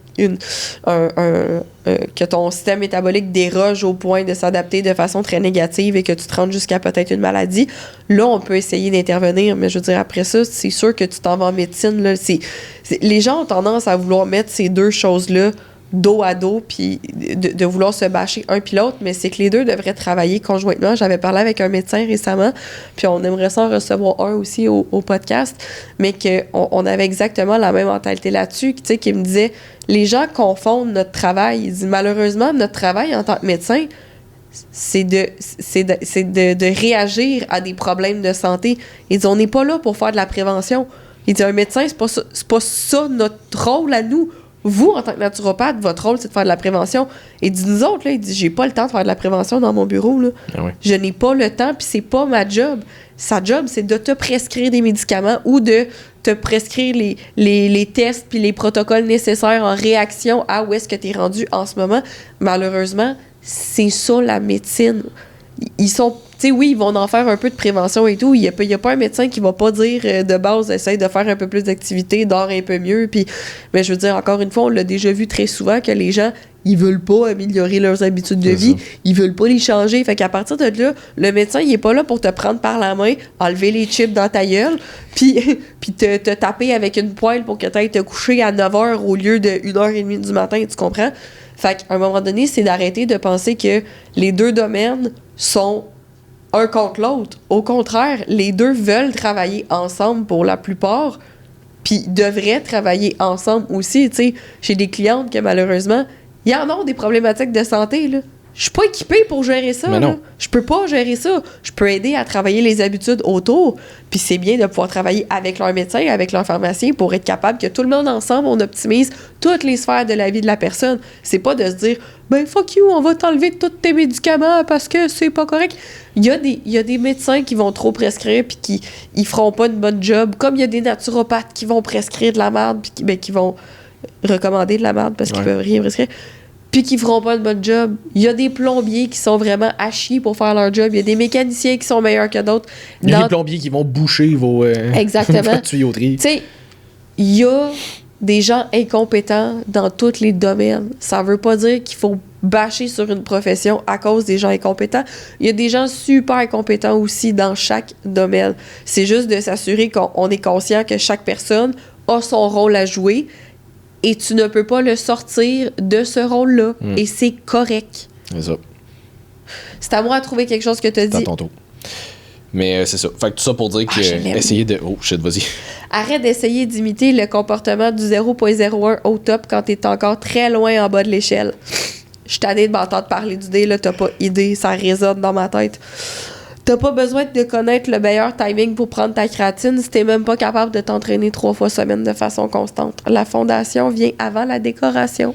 que ton système métabolique déroge au point de s'adapter de façon très négative et que tu te rendes jusqu'à peut-être une maladie. Là, on peut essayer d'intervenir, mais je veux dire, après ça, c'est sûr que tu t'en vas en médecine. Là, les gens ont tendance à vouloir mettre ces deux choses-là dos à dos, puis de vouloir se bâcher un puis l'autre, mais c'est que les deux devraient travailler conjointement. J'avais parlé avec un médecin récemment, puis on aimerait ça en recevoir un aussi au podcast, mais qu'on avait exactement la même mentalité là-dessus, tu sais, qui me disait, les gens confondent notre travail. Ils disent, malheureusement, notre travail en tant que médecin, c'est de réagir à des problèmes de santé. Ils disent, on n'est pas là pour faire de la prévention. Ils disent, un médecin, c'est pas ça notre rôle à nous. Vous, en tant que naturopathe, votre rôle, c'est de faire de la prévention. Et dit nous autres, là, il dit, j'ai pas le temps de faire de la prévention dans mon bureau, là. Ah oui. Je n'ai pas le temps, puis c'est pas ma job. Sa job, c'est de te prescrire des médicaments ou de te prescrire les tests puis les protocoles nécessaires en réaction à où est-ce que tu es rendu en ce moment. Malheureusement, c'est ça la médecine. Ils sont... Tu sais, oui, ils vont en faire un peu de prévention et tout. Il y a pas un médecin qui va pas dire de base, essaye de faire un peu plus d'activité, dors un peu mieux. Puis, mais je veux dire, encore une fois, on l'a déjà vu très souvent que les gens, ils veulent pas améliorer leurs habitudes de vie. Ils veulent pas les changer. Fait qu'à partir de là, le médecin, il est pas là pour te prendre par la main, enlever les chips dans ta gueule, puis te taper avec une poêle pour que tu ailles te coucher à 9h au lieu de 1h30 du matin, tu comprends? Fait qu'à un moment donné, c'est d'arrêter de penser que les deux domaines sont un contre l'autre. Au contraire, les deux veulent travailler ensemble pour la plupart, puis devraient travailler ensemble aussi. Tu sais, j'ai des clientes que malheureusement, il y en a des problématiques de santé, là. Je suis pas équipée pour gérer ça. Mais non. Là. Je peux pas gérer ça. Je peux aider à travailler les habitudes autour. Puis c'est bien de pouvoir travailler avec leur médecin, avec leur pharmacien pour être capable que tout le monde ensemble, on optimise toutes les sphères de la vie de la personne. C'est pas de se dire, ben fuck you, on va t'enlever tous tes médicaments parce que c'est pas correct. Il y a des médecins qui vont trop prescrire puis qui ils feront pas une bonne job. Comme il y a des naturopathes qui vont prescrire de la merde puis qui vont recommander de la merde parce qu'ils peuvent rien prescrire. Puis qui feront pas une bonne job. Il y a des plombiers qui sont vraiment à chier pour faire leur job. Il y a des mécaniciens qui sont meilleurs que d'autres. Il y a des plombiers qui vont boucher vos tuyauteries. Tu sais, il y a des gens incompétents dans tous les domaines. Ça veut pas dire qu'il faut bâcher sur une profession à cause des gens incompétents. Il y a des gens super compétents aussi dans chaque domaine. C'est juste de s'assurer qu'on est conscient que chaque personne a son rôle à jouer. Et tu ne peux pas le sortir de ce rôle-là. Et c'est correct. C'est ça. C'est à moi de trouver quelque chose que tu as dit. C'est à ton tour. Mais c'est ça. Fait que tout ça pour dire que essayer de... Oh, shit, vas-y. Arrête d'essayer d'imiter le comportement du 0.01 au top quand t'es encore très loin en bas de l'échelle. Je suis tannée de m'entendre parler du dé, là. T'as pas idée. Ça résonne dans ma tête. T'as pas besoin de connaître le meilleur timing pour prendre ta créatine si t'es même pas capable de t'entraîner 3 fois semaine de façon constante. La fondation vient avant la décoration.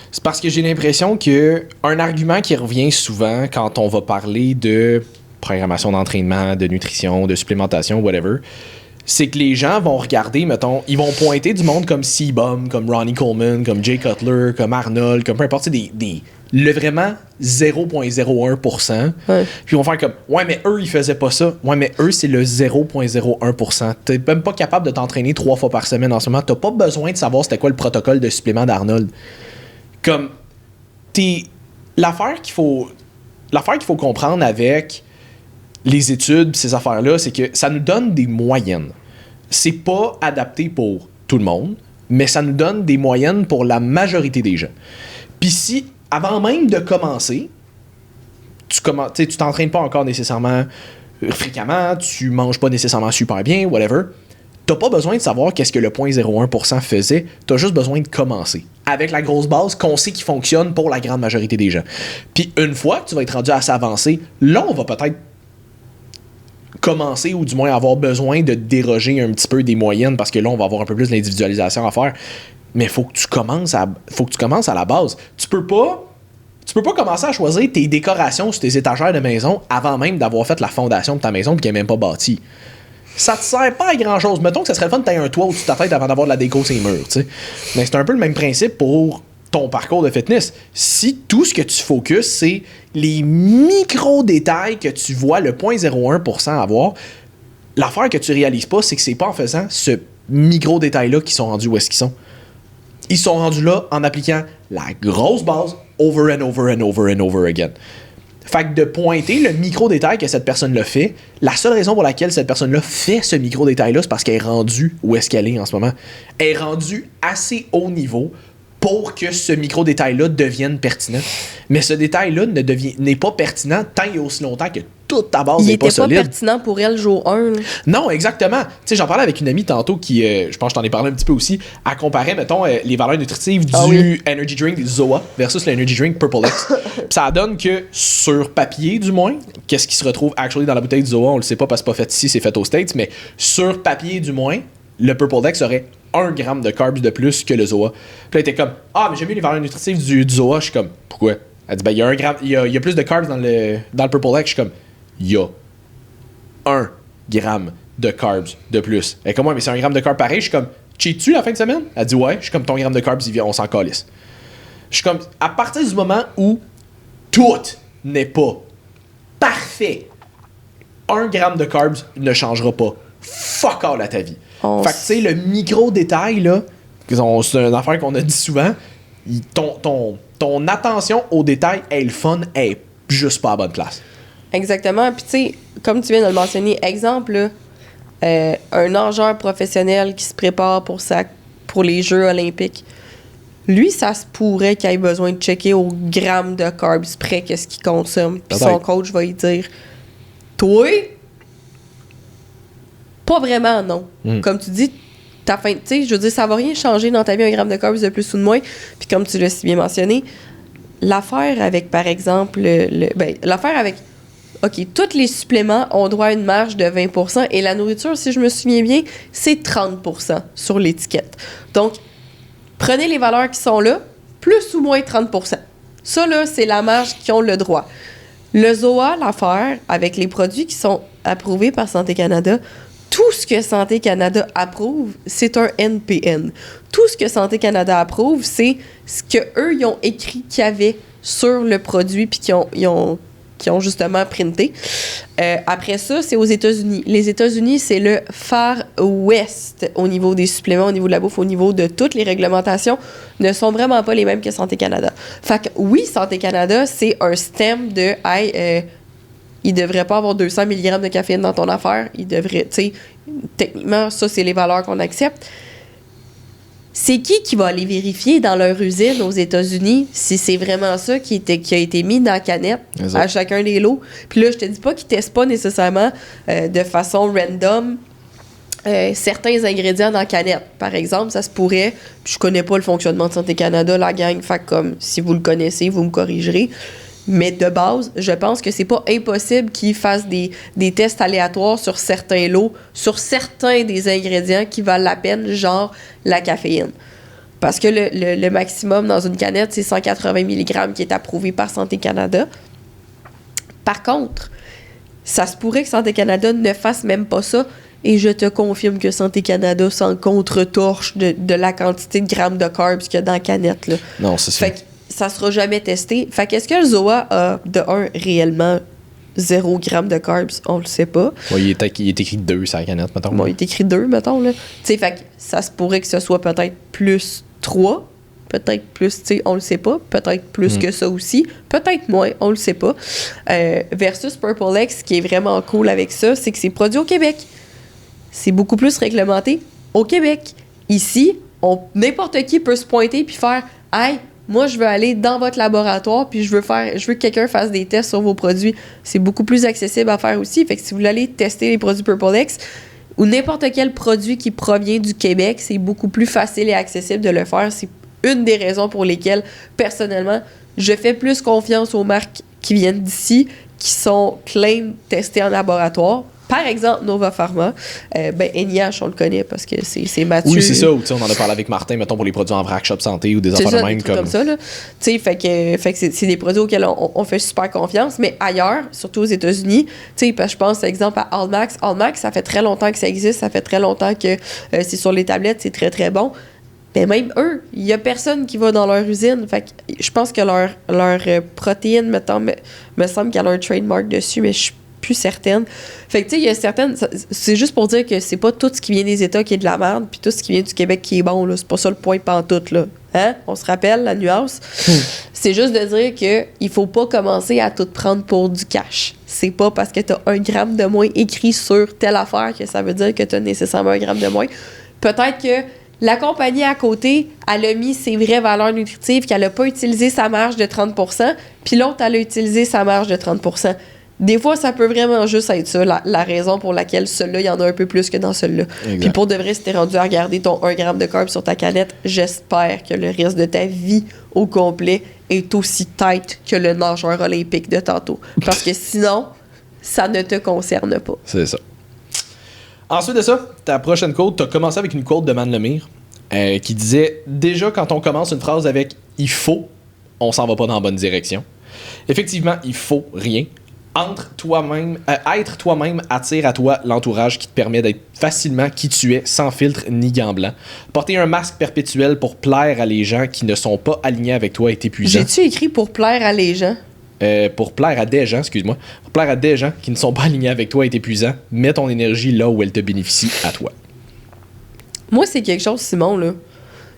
C'est parce que j'ai l'impression que un argument qui revient souvent quand on va parler de programmation d'entraînement, de nutrition, de supplémentation, whatever, c'est que les gens vont regarder, mettons, ils vont pointer du monde comme C-Bum, comme Ronnie Coleman, comme Jay Cutler, comme Arnold, comme peu importe, le vraiment 0,01%. Ouais. Puis ils vont faire comme, ouais, mais eux, ils faisaient pas ça. Ouais, mais eux, c'est le 0,01%. T'es même pas capable de t'entraîner 3 fois par semaine en ce moment. T'as pas besoin de savoir c'était quoi le protocole de supplément d'Arnold. Comme, l'affaire qu'il faut comprendre avec les études pis ces affaires-là, c'est que ça nous donne des moyennes. C'est pas adapté pour tout le monde, mais ça nous donne des moyennes pour la majorité des gens. Puis si, avant même de commencer, tu t'entraînes pas encore nécessairement fréquemment, tu manges pas nécessairement super bien, whatever, t'as pas besoin de savoir qu'est-ce que le 0,01% faisait, t'as juste besoin de commencer. Avec la grosse base qu'on sait qui fonctionne pour la grande majorité des gens. Puis une fois que tu vas être rendu assez avancé, là, on va peut-être commencer ou du moins avoir besoin de déroger un petit peu des moyennes parce que là, on va avoir un peu plus d'individualisation à faire. Mais faut que tu commences à la base. Tu peux pas commencer à choisir tes décorations sur tes étagères de maison avant même d'avoir fait la fondation de ta maison et qu'elle n'est même pas bâtie. Ça te sert pas à grand chose. Mettons que ça serait le fun de tailler un toit au-dessus de ta tête avant d'avoir de la déco sur les murs, tu sais. Mais c'est un peu le même principe pour ton parcours de fitness. Si tout ce que tu focuses, c'est les micro-détails que tu vois le 0,01% avoir, l'affaire que tu réalises pas, c'est que c'est pas en faisant ce micro-détail-là qu'ils sont rendus où est-ce qu'ils sont. Ils sont rendus là en appliquant la grosse base over and over and over and over again. Fait que de pointer le micro-détail que cette personne-là fait, la seule raison pour laquelle cette personne-là fait ce micro-détail-là, c'est parce qu'elle est rendue où est-ce qu'elle est en ce moment. Elle est rendue assez haut niveau pour que ce micro-détail-là devienne pertinent. Mais ce détail-là n'est pas pertinent tant et aussi longtemps que toute ta base n'est pas solide. Il était pas pertinent pour elle jour 1. Non, exactement. Tu sais, j'en parlais avec une amie tantôt qui, je pense que je t'en ai parlé un petit peu aussi, elle comparait, mettons, les valeurs nutritives du Energy Drink Zoa versus l'Energy Drink Purple X. Ça donne que, sur papier du moins, qu'est-ce qui se retrouve actually dans la bouteille de Zoa, on le sait pas parce que c'est pas fait ici, c'est fait aux States, mais sur papier du moins, le Purple X aurait 1 gramme de carbs de plus que le Zoa. Puis là, elle était comme, ah, mais j'ai mis les valeurs nutritives du Zoa. Je suis comme, pourquoi? Elle dit, ben, il y a 1 gramme, il y a plus de carbs dans le Purple X. Je suis comme, il y a 1 gramme de carbs de plus. Elle est comme, ouais, mais c'est 1 gramme de carbs pareil. Je suis comme, cheat-tu la fin de semaine? Elle dit, ouais. Je suis comme, ton gramme de carbs, on s'en calisse. Je suis comme, à partir du moment où tout n'est pas parfait, 1 gramme de carbs ne changera pas fuck all à ta vie. Fait que tu sais, le micro-détail, là, c'est une affaire qu'on a dit souvent, ton attention au détail est le fun, est juste pas à bonne place. Exactement. Puis tu sais, comme tu viens de le mentionner, exemple, là, un nageur professionnel qui se prépare pour les Jeux olympiques, lui, ça se pourrait qu'il ait besoin de checker au gramme de carbs près qu'est-ce qu'il consomme. Puis son coach va lui dire, toi, pas vraiment, non. Comme tu dis, ta fin, tu sais, je veux dire, ça va rien changer dans ta vie, 1 gramme de carbs de plus ou de moins. Puis comme tu l'as si bien mentionné, l'affaire avec, par exemple, l'affaire avec, OK, tous les suppléments ont droit à une marge de 20% et la nourriture, si je me souviens bien, c'est 30% sur l'étiquette. Donc, prenez les valeurs qui sont là, plus ou moins 30%. Ça, là, c'est la marge qui ont le droit. Le ZOA, l'affaire, avec les produits qui sont approuvés par Santé Canada, tout ce que Santé Canada approuve, c'est un NPN. Tout ce que Santé Canada approuve, c'est ce qu'eux, ils ont écrit qu'il y avait sur le produit puis qu'ils ont justement printé. Après ça, c'est aux États-Unis. Les États-Unis, c'est le Far West au niveau des suppléments, au niveau de la bouffe, au niveau de toutes les réglementations, ne sont vraiment pas les mêmes que Santé Canada. Fait que oui, Santé Canada, c'est un stem de il devrait pas avoir 200 mg de caféine dans ton affaire. Il devrait, tu sais, techniquement, ça, c'est les valeurs qu'on accepte. C'est qui va aller vérifier dans leur usine aux États-Unis si c'est vraiment ça qui a été mis dans la canette à chacun des lots? Puis là, je te dis pas qu'ils testent pas nécessairement de façon random certains ingrédients dans la canette. Par exemple, ça se pourrait, puis je connais pas le fonctionnement de Santé Canada, la gang, fait comme si vous le connaissez, vous me corrigerez. Mais de base, je pense que c'est pas impossible qu'ils fassent des tests aléatoires sur certains lots, sur certains des ingrédients qui valent la peine, genre la caféine. Parce que le maximum dans une canette, c'est 180 mg qui est approuvé par Santé Canada. Par contre, ça se pourrait que Santé Canada ne fasse même pas ça, Et je te confirme que Santé Canada s'en contre-torche de la quantité de grammes de carbs qu'il y a dans la canette, là. Non, c'est ça. Fait que ça sera jamais testé. Fait qu'est-ce que le Zoa a, de 1, réellement 0 g de carbs? On le sait pas. Ouais, il est écrit 2 sur la canette, mettons. Bon, il est écrit 2, mettons, là. Tu sais, fait que ça se pourrait que ce soit peut-être plus 3, peut-être plus, tu sais, on le sait pas. Peut-être plus que ça aussi. Peut-être moins, on le sait pas. Versus Purple X, ce qui est vraiment cool avec ça, c'est que c'est produit au Québec. C'est beaucoup plus réglementé au Québec. Ici, n'importe qui peut se pointer puis faire « Hey, moi, je veux aller dans votre laboratoire puis je veux que quelqu'un fasse des tests sur vos produits. » C'est beaucoup plus accessible à faire aussi. Fait que si vous voulez aller tester les produits Purple X ou n'importe quel produit qui provient du Québec, c'est beaucoup plus facile et accessible de le faire. C'est une des raisons pour lesquelles, personnellement, je fais plus confiance aux marques qui viennent d'ici, qui sont claim testées en laboratoire. Par exemple, Nova Pharma. NIH, on le connaît parce que c'est Mathieu. Oui, c'est ça. Ou, on en a parlé avec Martin, mettons, pour les produits en vrac, Shop Santé ou des affaires de même. Comme ça, là. Tu sais, fait que c'est des produits auxquels on fait super confiance. Mais ailleurs, surtout aux États-Unis, tu sais, je pense, par exemple, à Almax. Almax, ça fait très longtemps que ça existe. Ça fait très longtemps que c'est sur les tablettes. C'est très, très bon. Mais même eux, il y a personne qui va dans leur usine. Fait que je pense que leur protéine, mettons, me semble qu'il y a leur trademark dessus, mais je suis plus certaine. Fait que, tu sais, il y a certaines... C'est juste pour dire que c'est pas tout ce qui vient des États qui est de la merde, puis tout ce qui vient du Québec qui est bon, là. C'est pas ça le point pantoute, là. Hein? On se rappelle la nuance? C'est juste de dire que il faut pas commencer à tout prendre pour du cash. C'est pas parce que t'as 1 gramme de moins écrit sur telle affaire que ça veut dire que t'as nécessairement 1 gramme de moins. Peut-être que la compagnie à côté, elle a mis ses vraies valeurs nutritives, qu'elle a pas utilisé sa marge de 30%, puis l'autre, elle a utilisé sa marge de 30%. Des fois, ça peut vraiment juste être ça, la raison pour laquelle celui-là, il y en a un peu plus que dans celui-là. Puis pour de vrai, si t'es rendu à regarder ton 1 gramme de carbs sur ta canette, j'espère que le reste de ta vie au complet est aussi tight que le nageur olympique de tantôt. Parce que sinon, ça ne te concerne pas. C'est ça. Ensuite de ça, ta prochaine quote, t'as commencé avec une quote de Man Lemire qui disait « Déjà, quand on commence une phrase avec « il faut », on s'en va pas dans la bonne direction. » Effectivement, il faut rien. Être toi-même attire à toi l'entourage qui te permet d'être facilement qui tu es, sans filtre ni gants blancs. Porter un masque perpétuel pour plaire à les gens qui ne sont pas alignés avec toi est épuisant. J'ai-tu écrit pour plaire à les gens? Pour plaire à des gens, excuse-moi. Pour plaire à des gens qui ne sont pas alignés avec toi est épuisant. Mets ton énergie là où elle te bénéficie à toi. Moi, c'est quelque chose, Simon, là,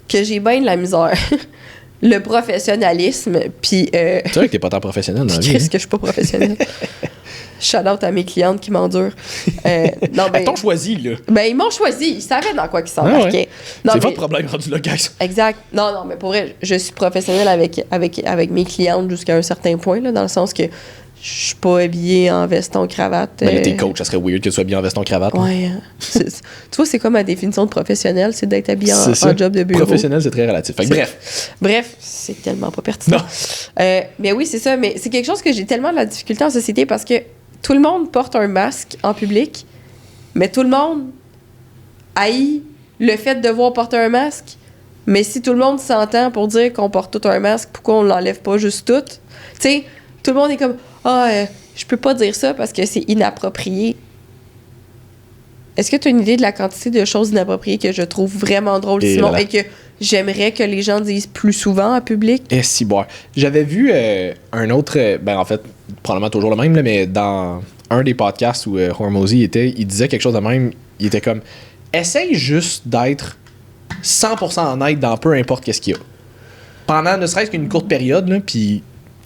que j'ai bien de la misère. Le professionnalisme, puis... C'est vrai que t'es pas tant professionnel dans la vie. Qu'est-ce que je suis pas professionnel? Shout-out à mes clientes qui m'endurent. Non, ben, ils t'ont choisi, là. Ben, ils m'ont choisi. Ils savaient dans quoi ils s'embarquaient. Ouais. C'est pas de problème rendu là, guys. Exact. Non, mais pour vrai, je suis professionnelle avec mes clientes jusqu'à un certain point, là, dans le sens que je suis pas habillée en veston, cravate. Ben, t'es coach, ça serait weird que tu sois habillé en veston, cravate. Ouais. Tu vois, c'est comme ma définition de professionnel, c'est d'être habillé en job de bureau. Professionnel, c'est très relatif. Fait que bref, c'est tellement pas pertinent. Mais oui, c'est ça. Mais c'est quelque chose que j'ai tellement de la difficulté en société parce que tout le monde porte un masque en public, mais tout le monde haït le fait de devoir porter un masque. Mais si tout le monde s'entend pour dire qu'on porte tout un masque, pourquoi on l'enlève pas juste tout? Tu sais, tout le monde est comme je peux pas dire ça parce que c'est inapproprié. Est-ce que tu as une idée de la quantité de choses inappropriées que je trouve vraiment drôles, Simon, et que j'aimerais que les gens disent plus souvent en public? Si, bon. J'avais vu un autre, en fait, probablement toujours le même, là, mais dans un des podcasts où Hormozy il disait quelque chose de même. Il était comme, essaye juste d'être 100% honnête dans peu importe qu'est-ce qu'il y a. Pendant ne serait-ce qu'une courte période, là, puis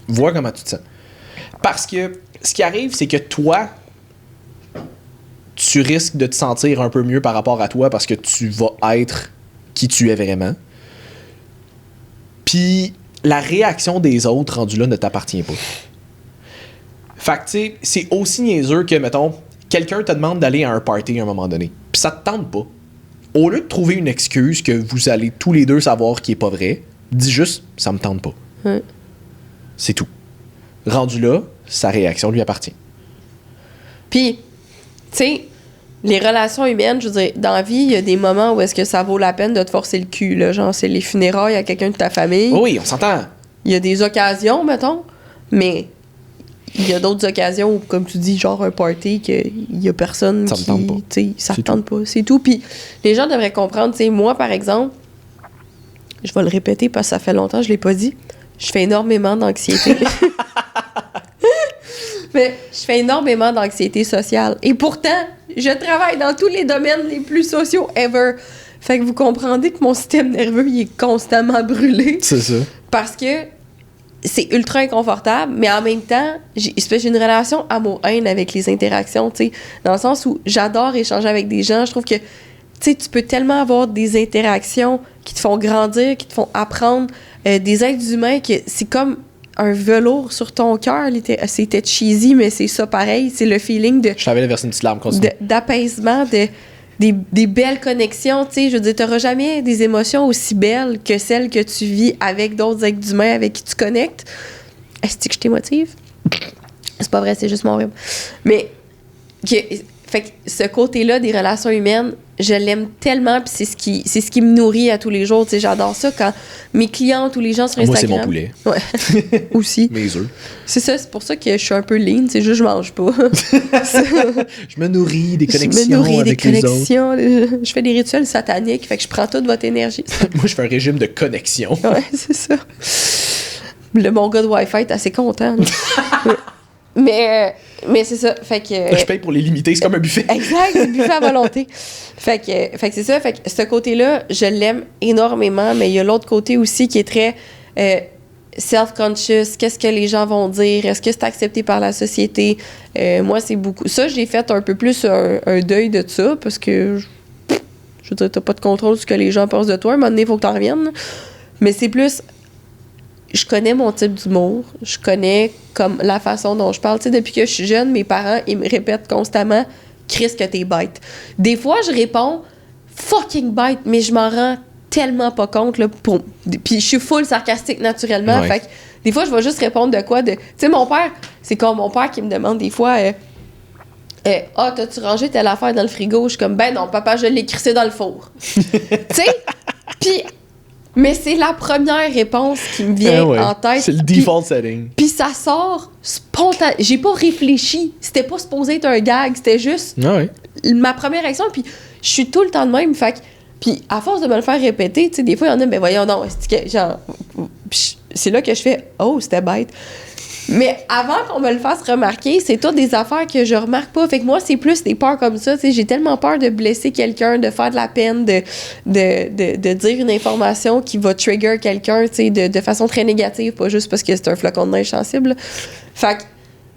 vois comment tu te sens. Parce que ce qui arrive, c'est que toi, tu risques de te sentir un peu mieux par rapport à toi parce que tu vas être qui tu es vraiment. Puis la réaction des autres rendue là ne t'appartient pas. Fait que tu sais, c'est aussi niaiseux que, mettons, quelqu'un te demande d'aller à un party à un moment donné. Puis ça te tente pas. Au lieu de trouver une excuse que vous allez tous les deux savoir qui est pas vrai, dis juste « ça me tente pas ». C'est tout. Rendu là, sa réaction lui appartient. Puis, tu sais, les relations humaines, je veux dire, dans la vie, il y a des moments où est-ce que ça vaut la peine de te forcer le cul, là. Genre, c'est les funérailles à quelqu'un de ta famille. Oui, on s'entend. Il y a des occasions, mettons, mais il y a d'autres occasions où, comme tu dis, genre un party, qu'il y a personne ça qui... me tente pas. Ça te tente pas, c'est tout. Puis les gens devraient comprendre, tu sais, moi, par exemple, je vais le répéter parce que ça fait longtemps que je l'ai pas dit, je fais énormément d'anxiété. Mais je fais énormément d'anxiété sociale. Et pourtant, je travaille dans tous les domaines les plus sociaux ever. Fait que vous comprendrez que mon système nerveux, il est constamment brûlé. C'est ça. Parce que c'est ultra inconfortable, mais en même temps, j'ai une relation amour-haine avec les interactions, tu sais, dans le sens où j'adore échanger avec des gens. Je trouve que, tu sais, tu peux tellement avoir des interactions qui te font grandir, qui te font apprendre, des êtres humains que c'est comme un velours sur ton cœur. C'était cheesy, mais c'est ça pareil. C'est le feeling de... Je t'avais versé une petite larme, continue. D'apaisement, des belles connexions, tu sais. Je veux dire, t'auras jamais des émotions aussi belles que celles que tu vis avec d'autres êtres humains avec qui tu connectes. Est-ce que je t'émotive? C'est pas vrai, c'est juste mon rêve. Mais, fait que ce côté-là des relations humaines, je l'aime tellement, puis c'est ce qui me nourrit à tous les jours. Tu sais, j'adore ça quand mes clients, tous les gens sur Instagram... Moi, c'est mon poulet. Ouais, aussi. Mes œufs. C'est ça, c'est pour ça que je suis un peu lean, c'est juste je mange pas. Je me nourris des connexions Je me nourris avec des les autres. connexions. Je fais des rituels sataniques, fait que je prends toute votre énergie. Moi, je fais un régime de connexion. Ouais, c'est ça. Mon gars de Wi-Fi est assez content. Mais c'est ça, fait que... Je paye pour les limiter, c'est comme un buffet. Exact, un buffet à volonté. Fait que c'est ça, fait que ce côté-là, je l'aime énormément, mais il y a l'autre côté aussi qui est très self-conscious. Qu'est-ce que les gens vont dire? Est-ce que c'est accepté par la société? Moi, c'est beaucoup... Ça, j'ai fait un peu plus un deuil de ça, parce que, je veux dire, t'as pas de contrôle sur ce que les gens pensent de toi. À un moment donné, il faut que t'en reviennes. Mais c'est plus... Je connais mon type d'humour. Je connais comme la façon dont je parle. Tu sais, depuis que je suis jeune, mes parents, ils me répètent constamment « Chris, que t'es bête ». Des fois, je réponds « fucking bête », mais je m'en rends tellement pas compte. Là, puis je suis full sarcastique naturellement. Ouais. Fait que des fois, je vais juste répondre de quoi de... Tu sais, mon père, c'est comme mon père qui me demande des fois ah, t'as-tu rangé telle affaire dans le frigo? Je suis comme « Ben non, papa, je l'ai crissé dans le four. » Tu sais? Puis... Mais c'est la première réponse qui me vient en tête. C'est le default setting. Puis ça sort spontanément. J'ai pas réfléchi. C'était pas supposé être un gag. C'était juste ma première réaction. Puis je suis tout le temps de même. Fait que, puis à force de me le faire répéter, tu sais, des fois, il y en a, ben voyons, non. C'est là que je fais, oh, c'était bête. Mais avant qu'on me le fasse remarquer, c'est toutes des affaires que je remarque pas. Fait que moi, c'est plus des peurs comme ça. J'ai tellement peur de blesser quelqu'un, de faire de la peine, de dire une information qui va trigger quelqu'un de façon très négative, pas juste parce que c'est un flocon de neige sensible. Fait que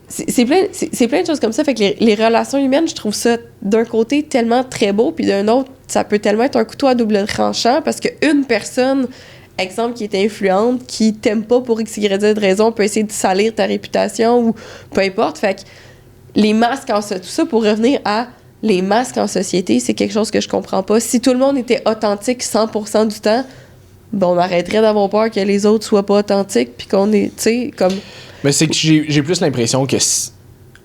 c'est plein de choses comme ça. Fait que les relations humaines, je trouve ça d'un côté tellement très beau, puis d'un autre, ça peut tellement être un couteau à double tranchant parce qu'une personne... exemple, qui est influente, qui t'aime pas pour X, Y, Z raison, peut essayer de salir ta réputation ou peu importe. Fait que les masques tout ça pour revenir à les masques en société, c'est quelque chose que je comprends pas. Si tout le monde était authentique 100% du temps, on arrêterait d'avoir peur que les autres soient pas authentiques puis qu'on est, tu sais, comme... Mais c'est que j'ai plus l'impression que, tu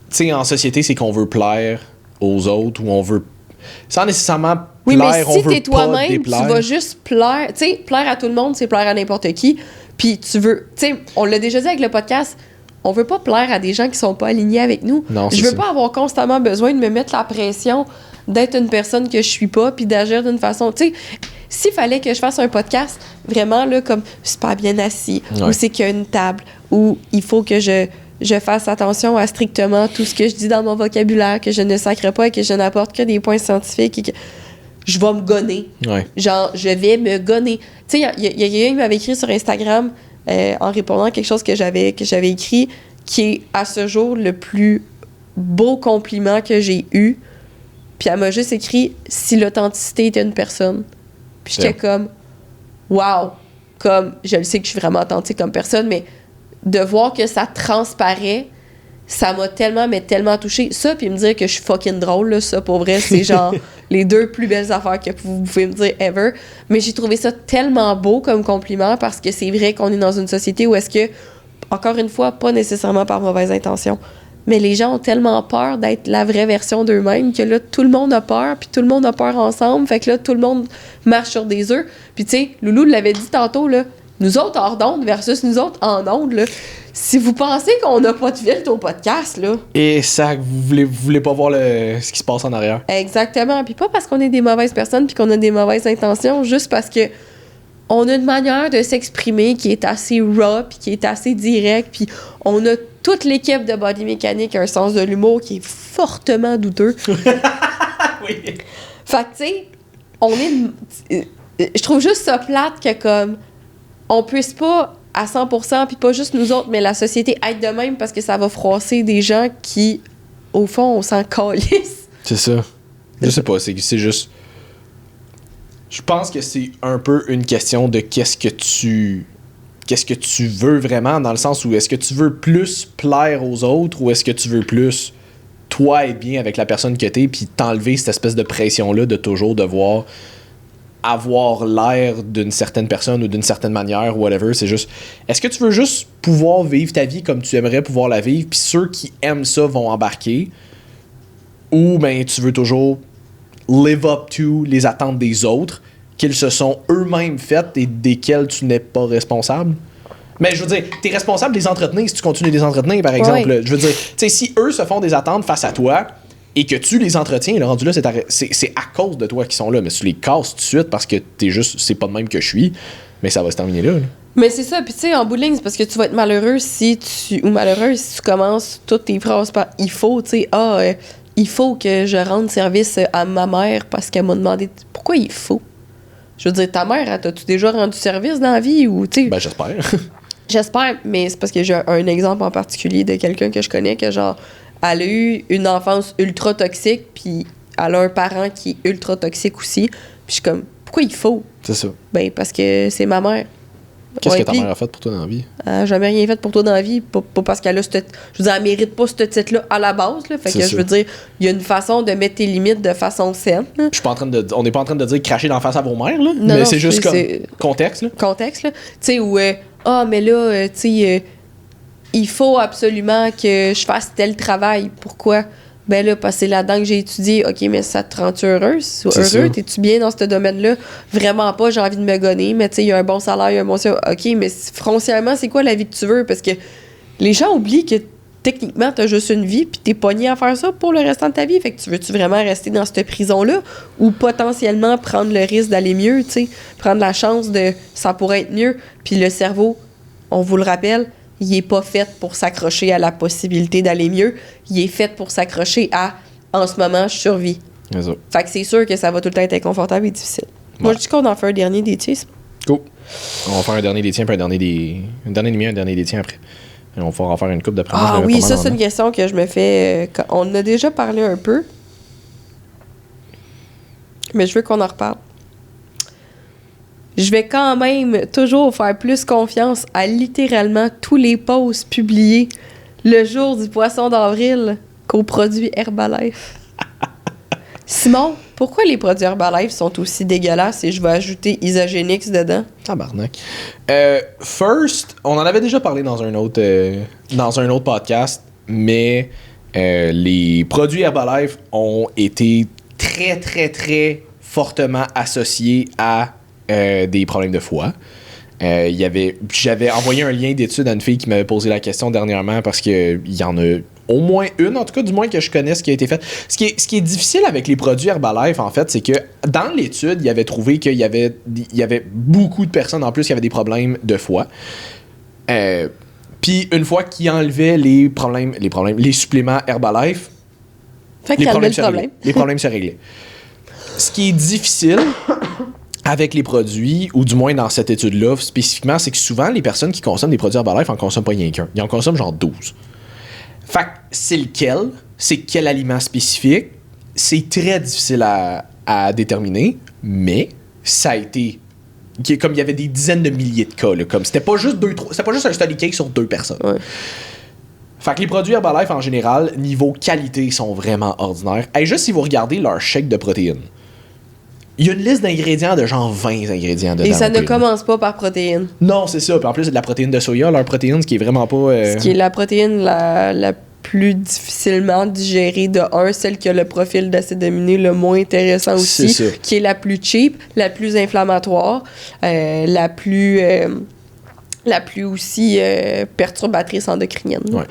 sais, en société, c'est qu'on veut plaire aux autres ou on veut... Sans nécessairement oui, plaire, mais si on veut t'es toi-même, tu vas juste plaire. Tu sais, plaire à tout le monde, c'est plaire à n'importe qui. Puis tu veux... Tu sais, on l'a déjà dit avec le podcast, on veut pas plaire à des gens qui sont pas alignés avec nous. Non, je veux pas avoir constamment besoin de me mettre la pression d'être une personne que je suis pas puis d'agir d'une façon... Tu sais, s'il fallait que je fasse un podcast vraiment, là, comme super bien assis, où c'est qu'il y a une table, où il faut que je fasse attention à strictement tout ce que je dis dans mon vocabulaire, que je ne sacre pas et que je n'apporte que des points scientifiques et que je vais me gonner. Ouais. Genre, je vais me gonner. Tu sais, il y a quelqu'un qui m'avait écrit sur Instagram en répondant à quelque chose que j'avais écrit qui est à ce jour le plus beau compliment que j'ai eu. Puis elle m'a juste écrit « Si l'authenticité était une personne ». Puis j'étais comme « Wow! » Comme, je le sais que je suis vraiment authentique comme personne, mais de voir que ça transparaît, ça m'a tellement touchée. Ça, puis me dire que je suis fucking drôle, là, ça, pour vrai, c'est genre les deux plus belles affaires que vous pouvez me dire ever. Mais j'ai trouvé ça tellement beau comme compliment parce que c'est vrai qu'on est dans une société où est-ce que, encore une fois, pas nécessairement par mauvaise intention, mais les gens ont tellement peur d'être la vraie version d'eux-mêmes que là, tout le monde a peur, puis tout le monde a peur ensemble. Fait que là, tout le monde marche sur des œufs. Puis tu sais, Loulou l'avait dit tantôt, là, nous autres hors d'onde versus nous autres en onde, là, si vous pensez qu'on n'a pas de filtre au podcast, là... Et ça, vous voulez pas voir ce qui se passe en arrière. Exactement. Puis pas parce qu'on est des mauvaises personnes puis qu'on a des mauvaises intentions, juste parce que on a une manière de s'exprimer qui est assez raw puis qui est assez directe, puis on a toute l'équipe de Body Mécanique un sens de l'humour qui est fortement douteux. Oui. Fait que, tu sais, on est... Je trouve juste ça plate que, comme, on puisse pas à 100%, puis pas juste nous autres, mais la société être de même parce que ça va froisser des gens qui, au fond, on s'en calisse. C'est ça. Je sais pas, c'est juste... Je pense que c'est un peu une question de qu'est-ce que tu veux vraiment, dans le sens où est-ce que tu veux plus plaire aux autres ou est-ce que tu veux plus toi être bien avec la personne que t'es puis t'enlever cette espèce de pression-là de toujours devoir avoir l'air d'une certaine personne ou d'une certaine manière, whatever. C'est juste, est-ce que tu veux juste pouvoir vivre ta vie comme tu aimerais pouvoir la vivre puis ceux qui aiment ça vont embarquer, ou ben tu veux toujours live up to les attentes des autres qu'ils se sont eux-mêmes faites et desquelles tu n'es pas responsable? Mais je veux dire, t'es responsable de les entretenir si tu continues de les entretenir, par exemple. Ouais. Je veux dire, tu sais, si eux se font des attentes face à toi et que tu les entretiens, le rendu là, c'est à cause de toi qu'ils sont là. Mais si tu les casses tout de suite parce que t'es juste, c'est pas de même que je suis, mais ça va se terminer là. Mais c'est ça, puis tu sais, en bout de ligne, c'est parce que tu vas être malheureux ou malheureuse si tu commences toutes tes phrases par « il faut », tu sais, il faut que je rende service à ma mère parce qu'elle m'a demandé « pourquoi il faut ». Je veux dire, ta mère, elle t'as-tu déjà rendu service dans la vie ou, tu sais... Ben, j'espère. J'espère, mais c'est parce que j'ai un exemple en particulier de quelqu'un que je connais que, genre, elle a eu une enfance ultra toxique, puis elle a un parent qui est ultra toxique aussi. Puis je suis comme, pourquoi il faut? C'est ça. Ben, parce que c'est ma mère. Qu'est-ce Ouais, que ta puis, mère a fait pour toi dans la vie? elle a jamais rien fait pour toi dans la vie. Pas parce qu'elle a je veux dire, elle mérite pas ce titre-là à la base, là. Fait C'est que ça. je veux dire, il y a une façon de mettre tes limites de façon saine, là. Je suis pas en train de... On n'est pas en train de dire cracher d'en face à vos mères, là. Non, mais non, c'est juste comme c'est- contexte, là. Contexte, là. Tu sais, où, mais là, tu sais, il faut absolument que je fasse tel travail. Pourquoi? Ben là, parce que c'est là-dedans que j'ai étudié. OK, mais ça te rend-tu heureuse? C'est Heureux? ça. T'es-tu bien dans ce domaine-là? Vraiment pas, j'ai envie de me gonner, mais tu sais, il y a un bon salaire, il y a un bon salaire. OK, mais foncièrement, c'est quoi la vie que tu veux? Parce que les gens oublient que techniquement, t'as juste une vie, puis t'es pogné à faire ça pour le restant de ta vie. Fait que tu veux-tu vraiment rester dans cette prison-là ou potentiellement prendre le risque d'aller mieux, tu sais? Prendre la chance de ça pourrait être mieux. Puis le cerveau, on vous le rappelle, il est pas fait pour s'accrocher à la possibilité d'aller mieux. Il est fait pour s'accrocher à en ce moment, je survis. C'est ça. Fait que c'est sûr que ça va tout le temps être inconfortable et difficile. Moi, je dis qu'on en fait un dernier des tiers. Cool. On va faire un dernier des tiens, puis un dernier des miens, un dernier des tiens après. Et on va en faire une coupe d'après. Ah oui, ça, c'est une question que je me fais. On en a déjà parlé un peu. Mais je veux qu'on en reparle. Je vais quand même toujours faire plus confiance à littéralement tous les posts publiés le jour du poisson d'avril qu'aux produits Herbalife. Simon, pourquoi les produits Herbalife sont aussi dégueulasses et je vais ajouter Isogénix dedans? Tabarnak. First, on en avait déjà parlé dans un autre podcast, mais les produits Herbalife ont été très, très, très fortement associés à des problèmes de foie. J'avais envoyé un lien d'étude à une fille qui m'avait posé la question dernièrement parce qu'il y en a au moins une, en tout cas du moins que je connaisse, qui a été faite. Ce qui est difficile avec les produits Herbalife, en fait, c'est que dans l'étude, il avait trouvé qu'il y avait beaucoup de personnes en plus qui avaient des problèmes de foie. Puis une fois qu'ils enlevaient les suppléments Herbalife, Fait qu'il y a le problème. les problèmes se réglaient. Ce qui est difficile avec les produits, ou du moins dans cette étude-là spécifiquement, c'est que souvent, les personnes qui consomment des produits Herbalife en consomment pas rien qu'un. Ils en consomment genre 12. Fait que c'est lequel? C'est quel aliment spécifique? C'est très difficile à déterminer, mais ça a été... Comme il y avait des dizaines de milliers de cas, là, comme c'était pas juste un study case sur 2 personnes. Ouais. Fait que les produits Herbalife, en général, niveau qualité, sont vraiment ordinaires. Et juste si vous regardez leur shake de protéines, il y a une liste d'ingrédients de genre 20 ingrédients dedans. Et ça ne au pire. commence pas par protéines. Non, c'est ça. Puis en plus, c'est de la protéine de soya. Leur protéine, ce qui est vraiment pas... Ce qui est la protéine la plus difficilement digérée de un, celle qui a le profil d'acide aminé le moins intéressant aussi, C'est ça. qui est la plus cheap, la plus inflammatoire, la plus la plus aussi perturbatrice endocrinienne. Ouais.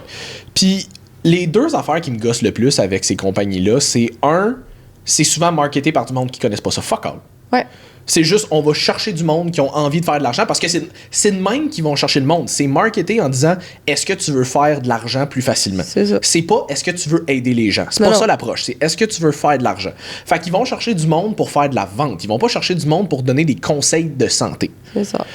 Puis les deux affaires qui me gossent le plus avec ces compagnies-là, c'est souvent marketé par du monde qui connaissent pas ça. Fuck all. Ouais. C'est juste, on va chercher du monde qui ont envie de faire de l'argent parce que c'est de même qu'ils vont chercher le monde. C'est marketé en disant, est-ce que tu veux faire de l'argent plus facilement? C'est ça. C'est pas, est-ce que tu veux aider les gens? C'est pas ça l'approche. C'est, est-ce que tu veux faire de l'argent? Fait qu'ils vont chercher du monde pour faire de la vente. Ils vont pas chercher du monde pour donner des conseils de santé. C'est ça.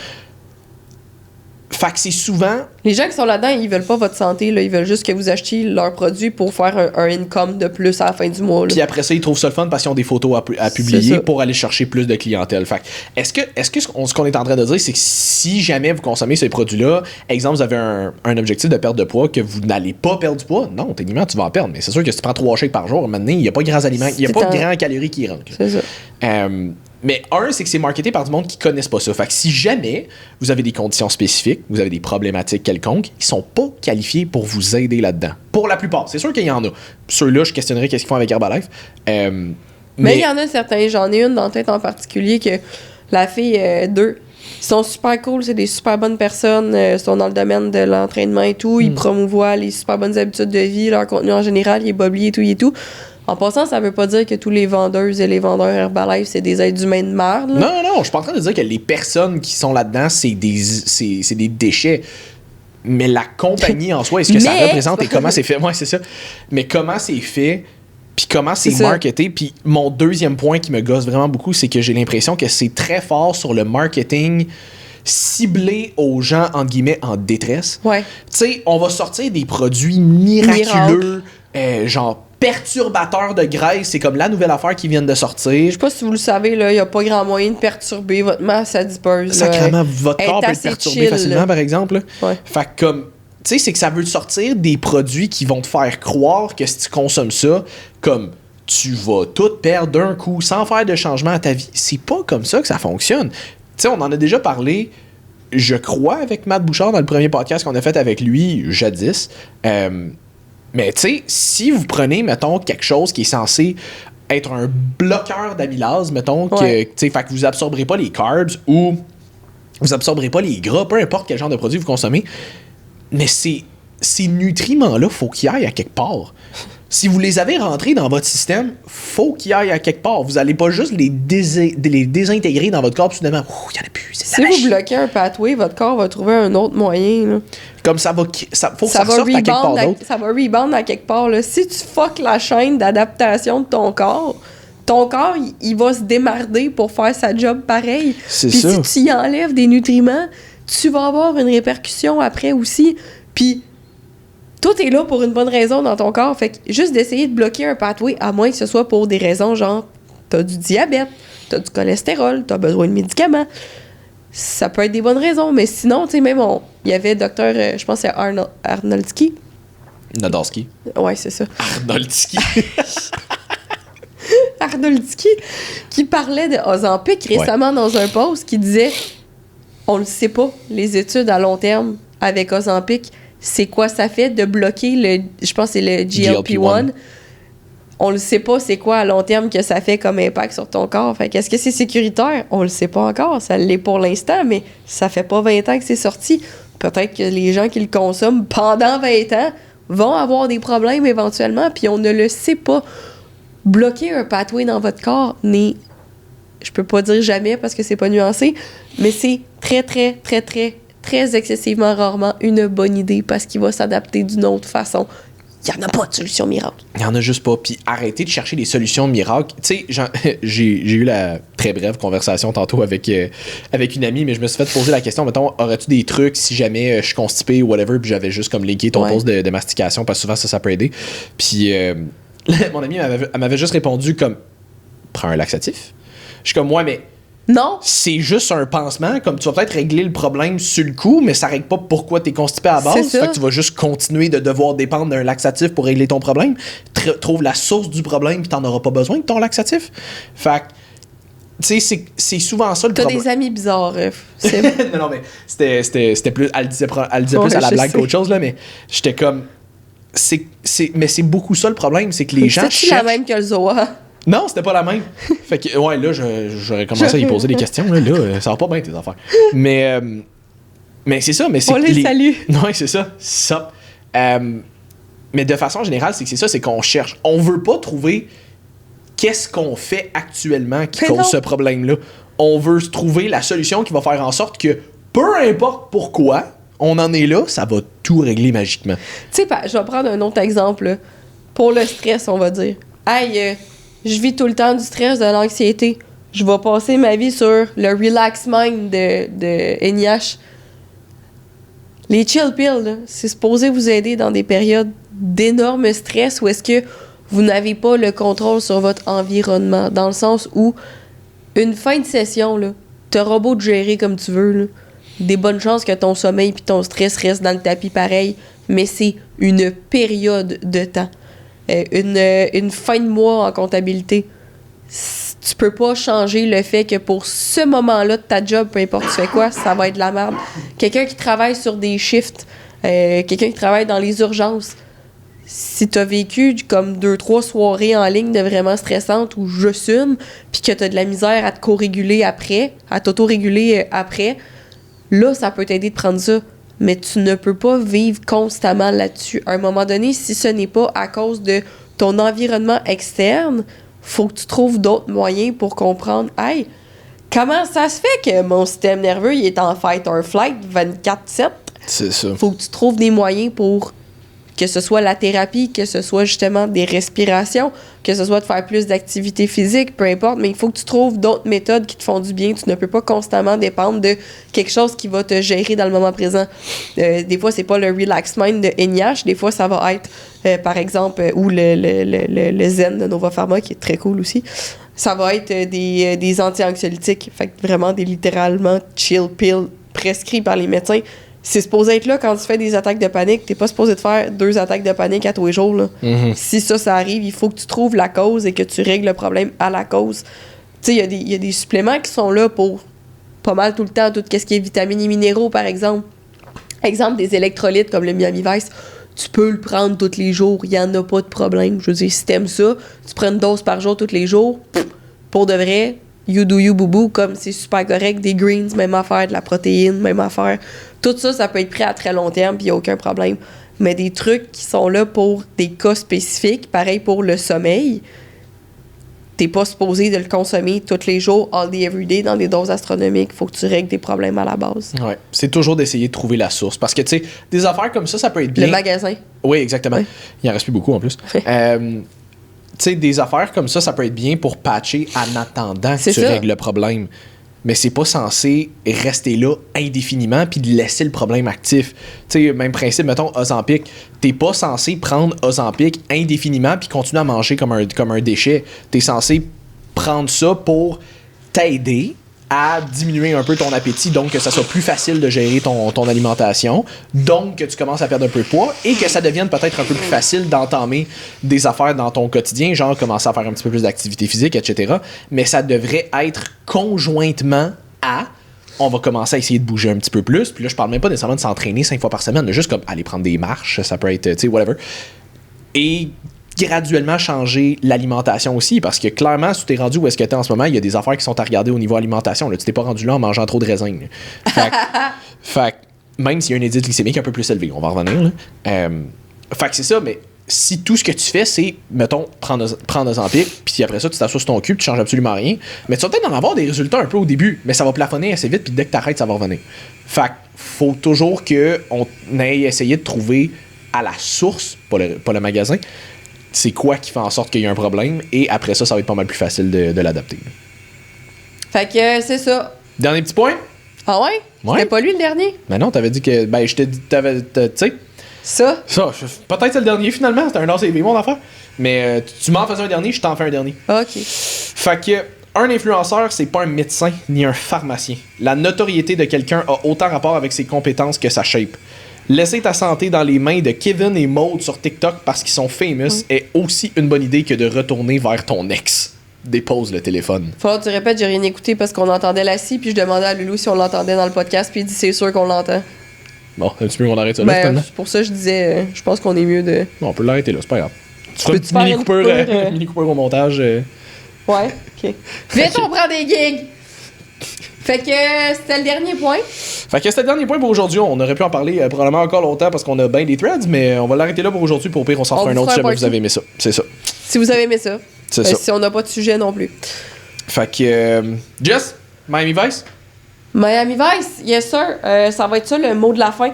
Fait que c'est souvent... Les gens qui sont là-dedans, ils veulent pas votre santé, là. Ils veulent juste que vous achetiez leurs produits pour faire un income de plus à la fin du mois. Là. Puis après ça, ils trouvent ça le fun parce qu'ils ont des photos à publier pour aller chercher plus de clientèle. Fait que ce qu'on est en train de dire, c'est que si jamais vous consommez ces produits-là, exemple, vous avez un objectif de perte de poids, que vous n'allez pas perdre du poids, non, techniquement, tu vas en perdre. Mais c'est sûr que si tu prends 3 shakes par jour, maintenant, il n'y a pas de grands aliments, il n'y a pas de grands calories qui rentrent. C'est ça. Mais c'est que c'est marketé par du monde qui connaissent pas ça. Fait que si jamais vous avez des conditions spécifiques, vous avez des problématiques quelconques, ils sont pas qualifiés pour vous aider là-dedans. Pour la plupart. C'est sûr qu'il y en a. Ceux-là, je questionnerais qu'est-ce qu'ils font avec Herbalife. Mais il y en a certains. J'en ai une dans la tête en particulier que la fille, d'eux, ils sont super cool, c'est des super bonnes personnes, ils sont dans le domaine de l'entraînement et tout, ils promouvoient les super bonnes habitudes de vie, leur contenu en général, il est bubbly et tout. En passant, ça veut pas dire que tous les vendeuses et les vendeurs Herbalife, c'est des êtres humains de merde. Non, je suis pas en train de dire que les personnes qui sont là-dedans, c'est des déchets. Mais la compagnie en soi, est-ce que ça représente et comment c'est fait? Ouais, c'est ça. Mais comment c'est fait, puis comment c'est marketé. Puis mon deuxième point qui me gosse vraiment beaucoup, c'est que j'ai l'impression que c'est très fort sur le marketing ciblé aux gens, entre guillemets, en détresse. Ouais. Tu sais, on va sortir des produits miraculeux, genre perturbateurs de graisse, c'est comme la nouvelle affaire qui vient de sortir. Je sais pas si vous le savez, là, il n'y a pas grand moyen de perturber votre masse adipeuse. Sacrément, votre corps peut être perturbé facilement, par exemple. Ouais. Fait que comme, tu sais, c'est que ça veut te sortir des produits qui vont te faire croire que si tu consommes ça, comme tu vas tout perdre d'un coup sans faire de changement à ta vie. C'est pas comme ça que ça fonctionne. Tu sais, on en a déjà parlé, je crois, avec Matt Bouchard dans le premier podcast qu'on a fait avec lui jadis. Mais tu sais, si vous prenez, mettons, quelque chose qui est censé être un bloqueur d'amylase, mettons, fait que vous absorberez pas les carbs ou vous absorberez pas les gras, peu importe quel genre de produit vous consommez, mais ces nutriments-là, faut qu'ils aillent à quelque part. Si vous les avez rentrés dans votre système, faut qu'ils aillent à quelque part. Vous allez pas juste les désintégrer dans votre corps, puis soudainement, il y en a plus. Si vous bloquez un pathway, votre corps va trouver un autre moyen. Là. Comme faut que ça ressorte à quelque part d'autre. Ça va rebound à quelque part. Là. Si tu fuck la chaîne d'adaptation de ton corps, il va se démarder pour faire sa job pareil. Puis si tu y enlèves des nutriments, tu vas avoir une répercussion après aussi. Puis tout est là pour une bonne raison dans ton corps. Fait que juste d'essayer de bloquer un pathway, à moins que ce soit pour des raisons genre t'as du diabète, t'as du cholestérol, t'as besoin de médicaments. Ça peut être des bonnes raisons, mais sinon, tu sais, même il y avait docteur, je pense que c'est Arnoldski. Nadolski. Ouais, c'est ça. Arnoldski. Arnoldski, qui parlait de Ozempic récemment dans un post, qui disait on le sait pas, les études à long terme avec Ozempic, c'est quoi ça fait de bloquer je pense que c'est le GLP-1. On le sait pas c'est quoi à long terme que ça fait comme impact sur ton corps. Fait qu'est-ce que c'est sécuritaire? On le sait pas encore. Ça l'est pour l'instant, mais ça fait pas 20 ans que c'est sorti. Peut-être que les gens qui le consomment pendant 20 ans vont avoir des problèmes éventuellement, puis on ne le sait pas. Bloquer un pathway dans votre corps n'est, je peux pas dire jamais parce que c'est pas nuancé, mais c'est très, très, très, très, très excessivement rarement une bonne idée parce qu'il va s'adapter d'une autre façon. Il n'y en a pas de solution miracle. Il n'y en a juste pas. Puis arrêtez de chercher des solutions miracles. Tu sais, j'ai eu la très brève conversation tantôt avec une amie, mais je me suis fait poser la question, mettons, aurais-tu des trucs si jamais je suis constipé ou whatever, puis j'avais juste comme linké ton post de mastication, parce que souvent ça peut aider. Puis mon amie, elle m'avait juste répondu comme, prends un laxatif. Je suis comme, ouais, mais non. C'est juste un pansement, comme tu vas peut-être régler le problème sur le coup, mais ça règle pas pourquoi t'es constipé à la base. Fait que tu vas juste continuer de devoir dépendre d'un laxatif pour régler ton problème. Trouve la source du problème, puis t'en auras pas besoin de ton laxatif. Fait que, tu sais, c'est souvent ça le problème. T'as des amis bizarres, non, mais c'était plus. Elle disait plus à la blague qu'autre chose, là, mais j'étais comme. Mais c'est beaucoup ça le problème, c'est que les gens cherchent. C'est la même que le Zoa. Non, c'était pas la même. Fait que, ouais, là, j'aurais commencé à y poser des questions. Là, ça va pas bien tes affaires. Mais Mais c'est ça, mais c'est On les salue. Ouais, c'est ça. C'est ça. Mais de façon générale, c'est que c'est ça, c'est qu'on cherche. On veut pas trouver qu'est-ce qu'on fait actuellement qui cause ce problème-là. On veut se trouver la solution qui va faire en sorte que, peu importe pourquoi on en est là, ça va tout régler magiquement. Tu sais, je vais prendre un autre exemple. Là. Pour le stress, on va dire. Hey, je vis tout le temps du stress, de l'anxiété. Je vais passer ma vie sur le Relax Mind de NIH. Les chill pills, là, c'est supposé vous aider dans des périodes d'énorme stress où est-ce que vous n'avez pas le contrôle sur votre environnement. Dans le sens où, une fin de session, là, t'auras beau te gérer comme tu veux, là, des bonnes chances que ton sommeil puis ton stress restent dans le tapis pareil, mais c'est une période de temps. Une fin de mois en comptabilité. Tu peux pas changer le fait que pour ce moment-là de ta job, peu importe tu fais quoi, ça va être de la merde. Quelqu'un qui travaille sur des shifts, quelqu'un qui travaille dans les urgences, si t'as vécu comme 2-3 soirées en ligne de vraiment stressantes ou juste une, puis que t'as de la misère à te co-réguler après, à t'auto-réguler après, là, ça peut t'aider de prendre ça. Mais tu ne peux pas vivre constamment là-dessus. À un moment donné, si ce n'est pas à cause de ton environnement externe, faut que tu trouves d'autres moyens pour comprendre, hey, comment ça se fait que mon système nerveux il est en fight or flight 24/7? C'est ça. Faut que tu trouves des moyens pour que ce soit la thérapie, que ce soit justement des respirations, que ce soit de faire plus d'activité physique, peu importe, mais il faut que tu trouves d'autres méthodes qui te font du bien. Tu ne peux pas constamment dépendre de quelque chose qui va te gérer dans le moment présent. Des fois, c'est pas le Relax Mind de NIH, des fois, ça va être, par exemple, ou le Zen de Nova Pharma, qui est très cool aussi. Ça va être des anti-anxiolytiques, fait que vraiment des littéralement chill pills prescrits par les médecins. C'est supposé être là quand tu fais des attaques de panique. T'es pas supposé de faire 2 attaques de panique à tous les jours. Là. Mm-hmm. Si ça arrive, il faut que tu trouves la cause et que tu règles le problème à la cause. Tu sais, il y a des suppléments qui sont là pour pas mal tout le temps, tout ce qui est vitamines et minéraux, par exemple. Exemple, des électrolytes comme le Miami Vice. Tu peux le prendre tous les jours. Il y en a pas de problème. Je veux dire, si t'aimes ça, tu prends une dose par jour tous les jours. Pour de vrai, you do you boubou, comme c'est super correct. Des greens, même affaire. De la protéine, même affaire. Tout ça, ça peut être prêt à très long terme, puis il n'y a aucun problème. Mais des trucs qui sont là pour des cas spécifiques, pareil pour le sommeil, t'es pas supposé de le consommer tous les jours, all day, every day, dans des doses astronomiques. Faut que tu règles tes problèmes à la base. Ouais. C'est toujours d'essayer de trouver la source. Parce que, tu sais, des affaires comme ça peut être bien. Le magasin. Oui, exactement. Ouais. Il en reste plus beaucoup, en plus. Tu sais, des affaires comme ça peut être bien pour patcher en attendant que tu règles le problème. Mais c'est pas censé rester là indéfiniment puis de laisser le problème actif. Tu sais, même principe, mettons, Ozempic. T'es pas censé prendre Ozempic indéfiniment puis continuer à manger comme un déchet. T'es censé prendre ça pour t'aider à diminuer un peu ton appétit, donc que ça soit plus facile de gérer ton alimentation, donc que tu commences à perdre un peu de poids et que ça devienne peut-être un peu plus facile d'entamer des affaires dans ton quotidien, genre commencer à faire un petit peu plus d'activité physique, etc. Mais ça devrait être conjointement à on va commencer à essayer de bouger un petit peu plus. Puis là, je parle même pas nécessairement de s'entraîner 5 fois par semaine, mais juste comme aller prendre des marches, ça peut être, tu sais, whatever. Et graduellement changer l'alimentation aussi, parce que clairement, si tu t'es rendu où est-ce que t'es en ce moment, il y a des affaires qui sont à regarder au niveau alimentation. Là. Tu t'es pas rendu là en mangeant trop de raisin. Fait que même s'il y a un indice glycémique un peu plus élevé, on va revenir. Là. Fait que c'est ça, mais si tout ce que tu fais, c'est, mettons, prendre Ozempic, puis après ça, tu t'assois sur ton cul, puis tu changes absolument rien, mais tu vas peut-être en avoir des résultats un peu au début, mais ça va plafonner assez vite, puis dès que t'arrêtes, ça va revenir. Fait que faut toujours qu'on aille essayer de trouver à la source, pas le magasin, c'est quoi qui fait en sorte qu'il y a un problème, et après ça, ça va être pas mal plus facile de l'adapter. Fait que c'est ça. Dernier petit point? Ah ouais? C'était pas lui le dernier? Mais non, t'avais dit que, je t'ai dit, tu sais... Ça, peut-être c'est le dernier finalement, c'était un ACB mon affaire. Mais tu m'en faisais un dernier, je t'en fais un dernier. OK. Fait que un influenceur, c'est pas un médecin ni un pharmacien. La notoriété de quelqu'un a autant rapport avec ses compétences que sa shape. Laisser ta santé dans les mains de Kevin et Maud sur TikTok parce qu'ils sont famous est aussi une bonne idée que de retourner vers ton ex. Dépose le téléphone. Faut que tu répètes, j'ai rien écouté parce qu'on entendait la scie, puis je demandais à Loulou si on l'entendait dans le podcast, puis il dit c'est sûr qu'on l'entend. Bon, un petit peu qu'on arrête ça là, finalement. Pour ça, je disais, je pense qu'on est mieux de. Bon, on peut l'arrêter là, c'est pas grave. Tu feras Peux-tu faire une mini coupure au montage. Ouais, ok. Vite, on prend des gigs! Fait que c'était le dernier point. Fait que c'était le dernier point pour aujourd'hui. On aurait pu en parler probablement encore longtemps parce qu'on a bien des threads, mais on va l'arrêter là pour aujourd'hui. Pour au pire, on s'en fera un autre si jamais vous avez aimé ça. C'est ça. Si vous avez aimé ça. C'est ça. Si on n'a pas de sujet non plus. Fait que. Jess, Miami Vice? Miami Vice, yes sir. Ça va être ça le mot de la fin.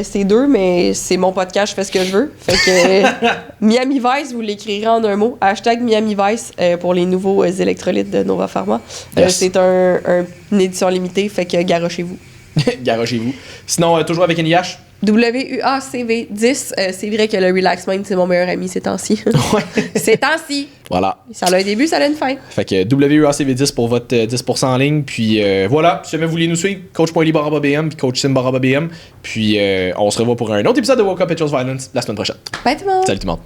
C'est 2, mais c'est mon podcast, je fais ce que je veux. Fait que Miami Vice, vous l'écrirez en un mot. Hashtag Miami Vice pour les nouveaux électrolytes de Nova Pharma. Yes. C'est une édition limitée, fait que garochez-vous. Garochez-vous. Sinon, toujours avec NIH? WUACV10, c'est vrai que le Relax Mind, c'est mon meilleur ami ces temps-ci. Ouais. Ces temps-ci. Voilà. Ça a un début, ça a une fin. Fait que WUACV10 pour votre 10% en ligne. Puis voilà, si jamais vous voulez nous suivre, coach.ly/BM puis coach Sim/BM. Puis on se revoit pour un autre épisode de Woke Up at Chose Violence la semaine prochaine. Bye tout le monde. Salut tout le monde.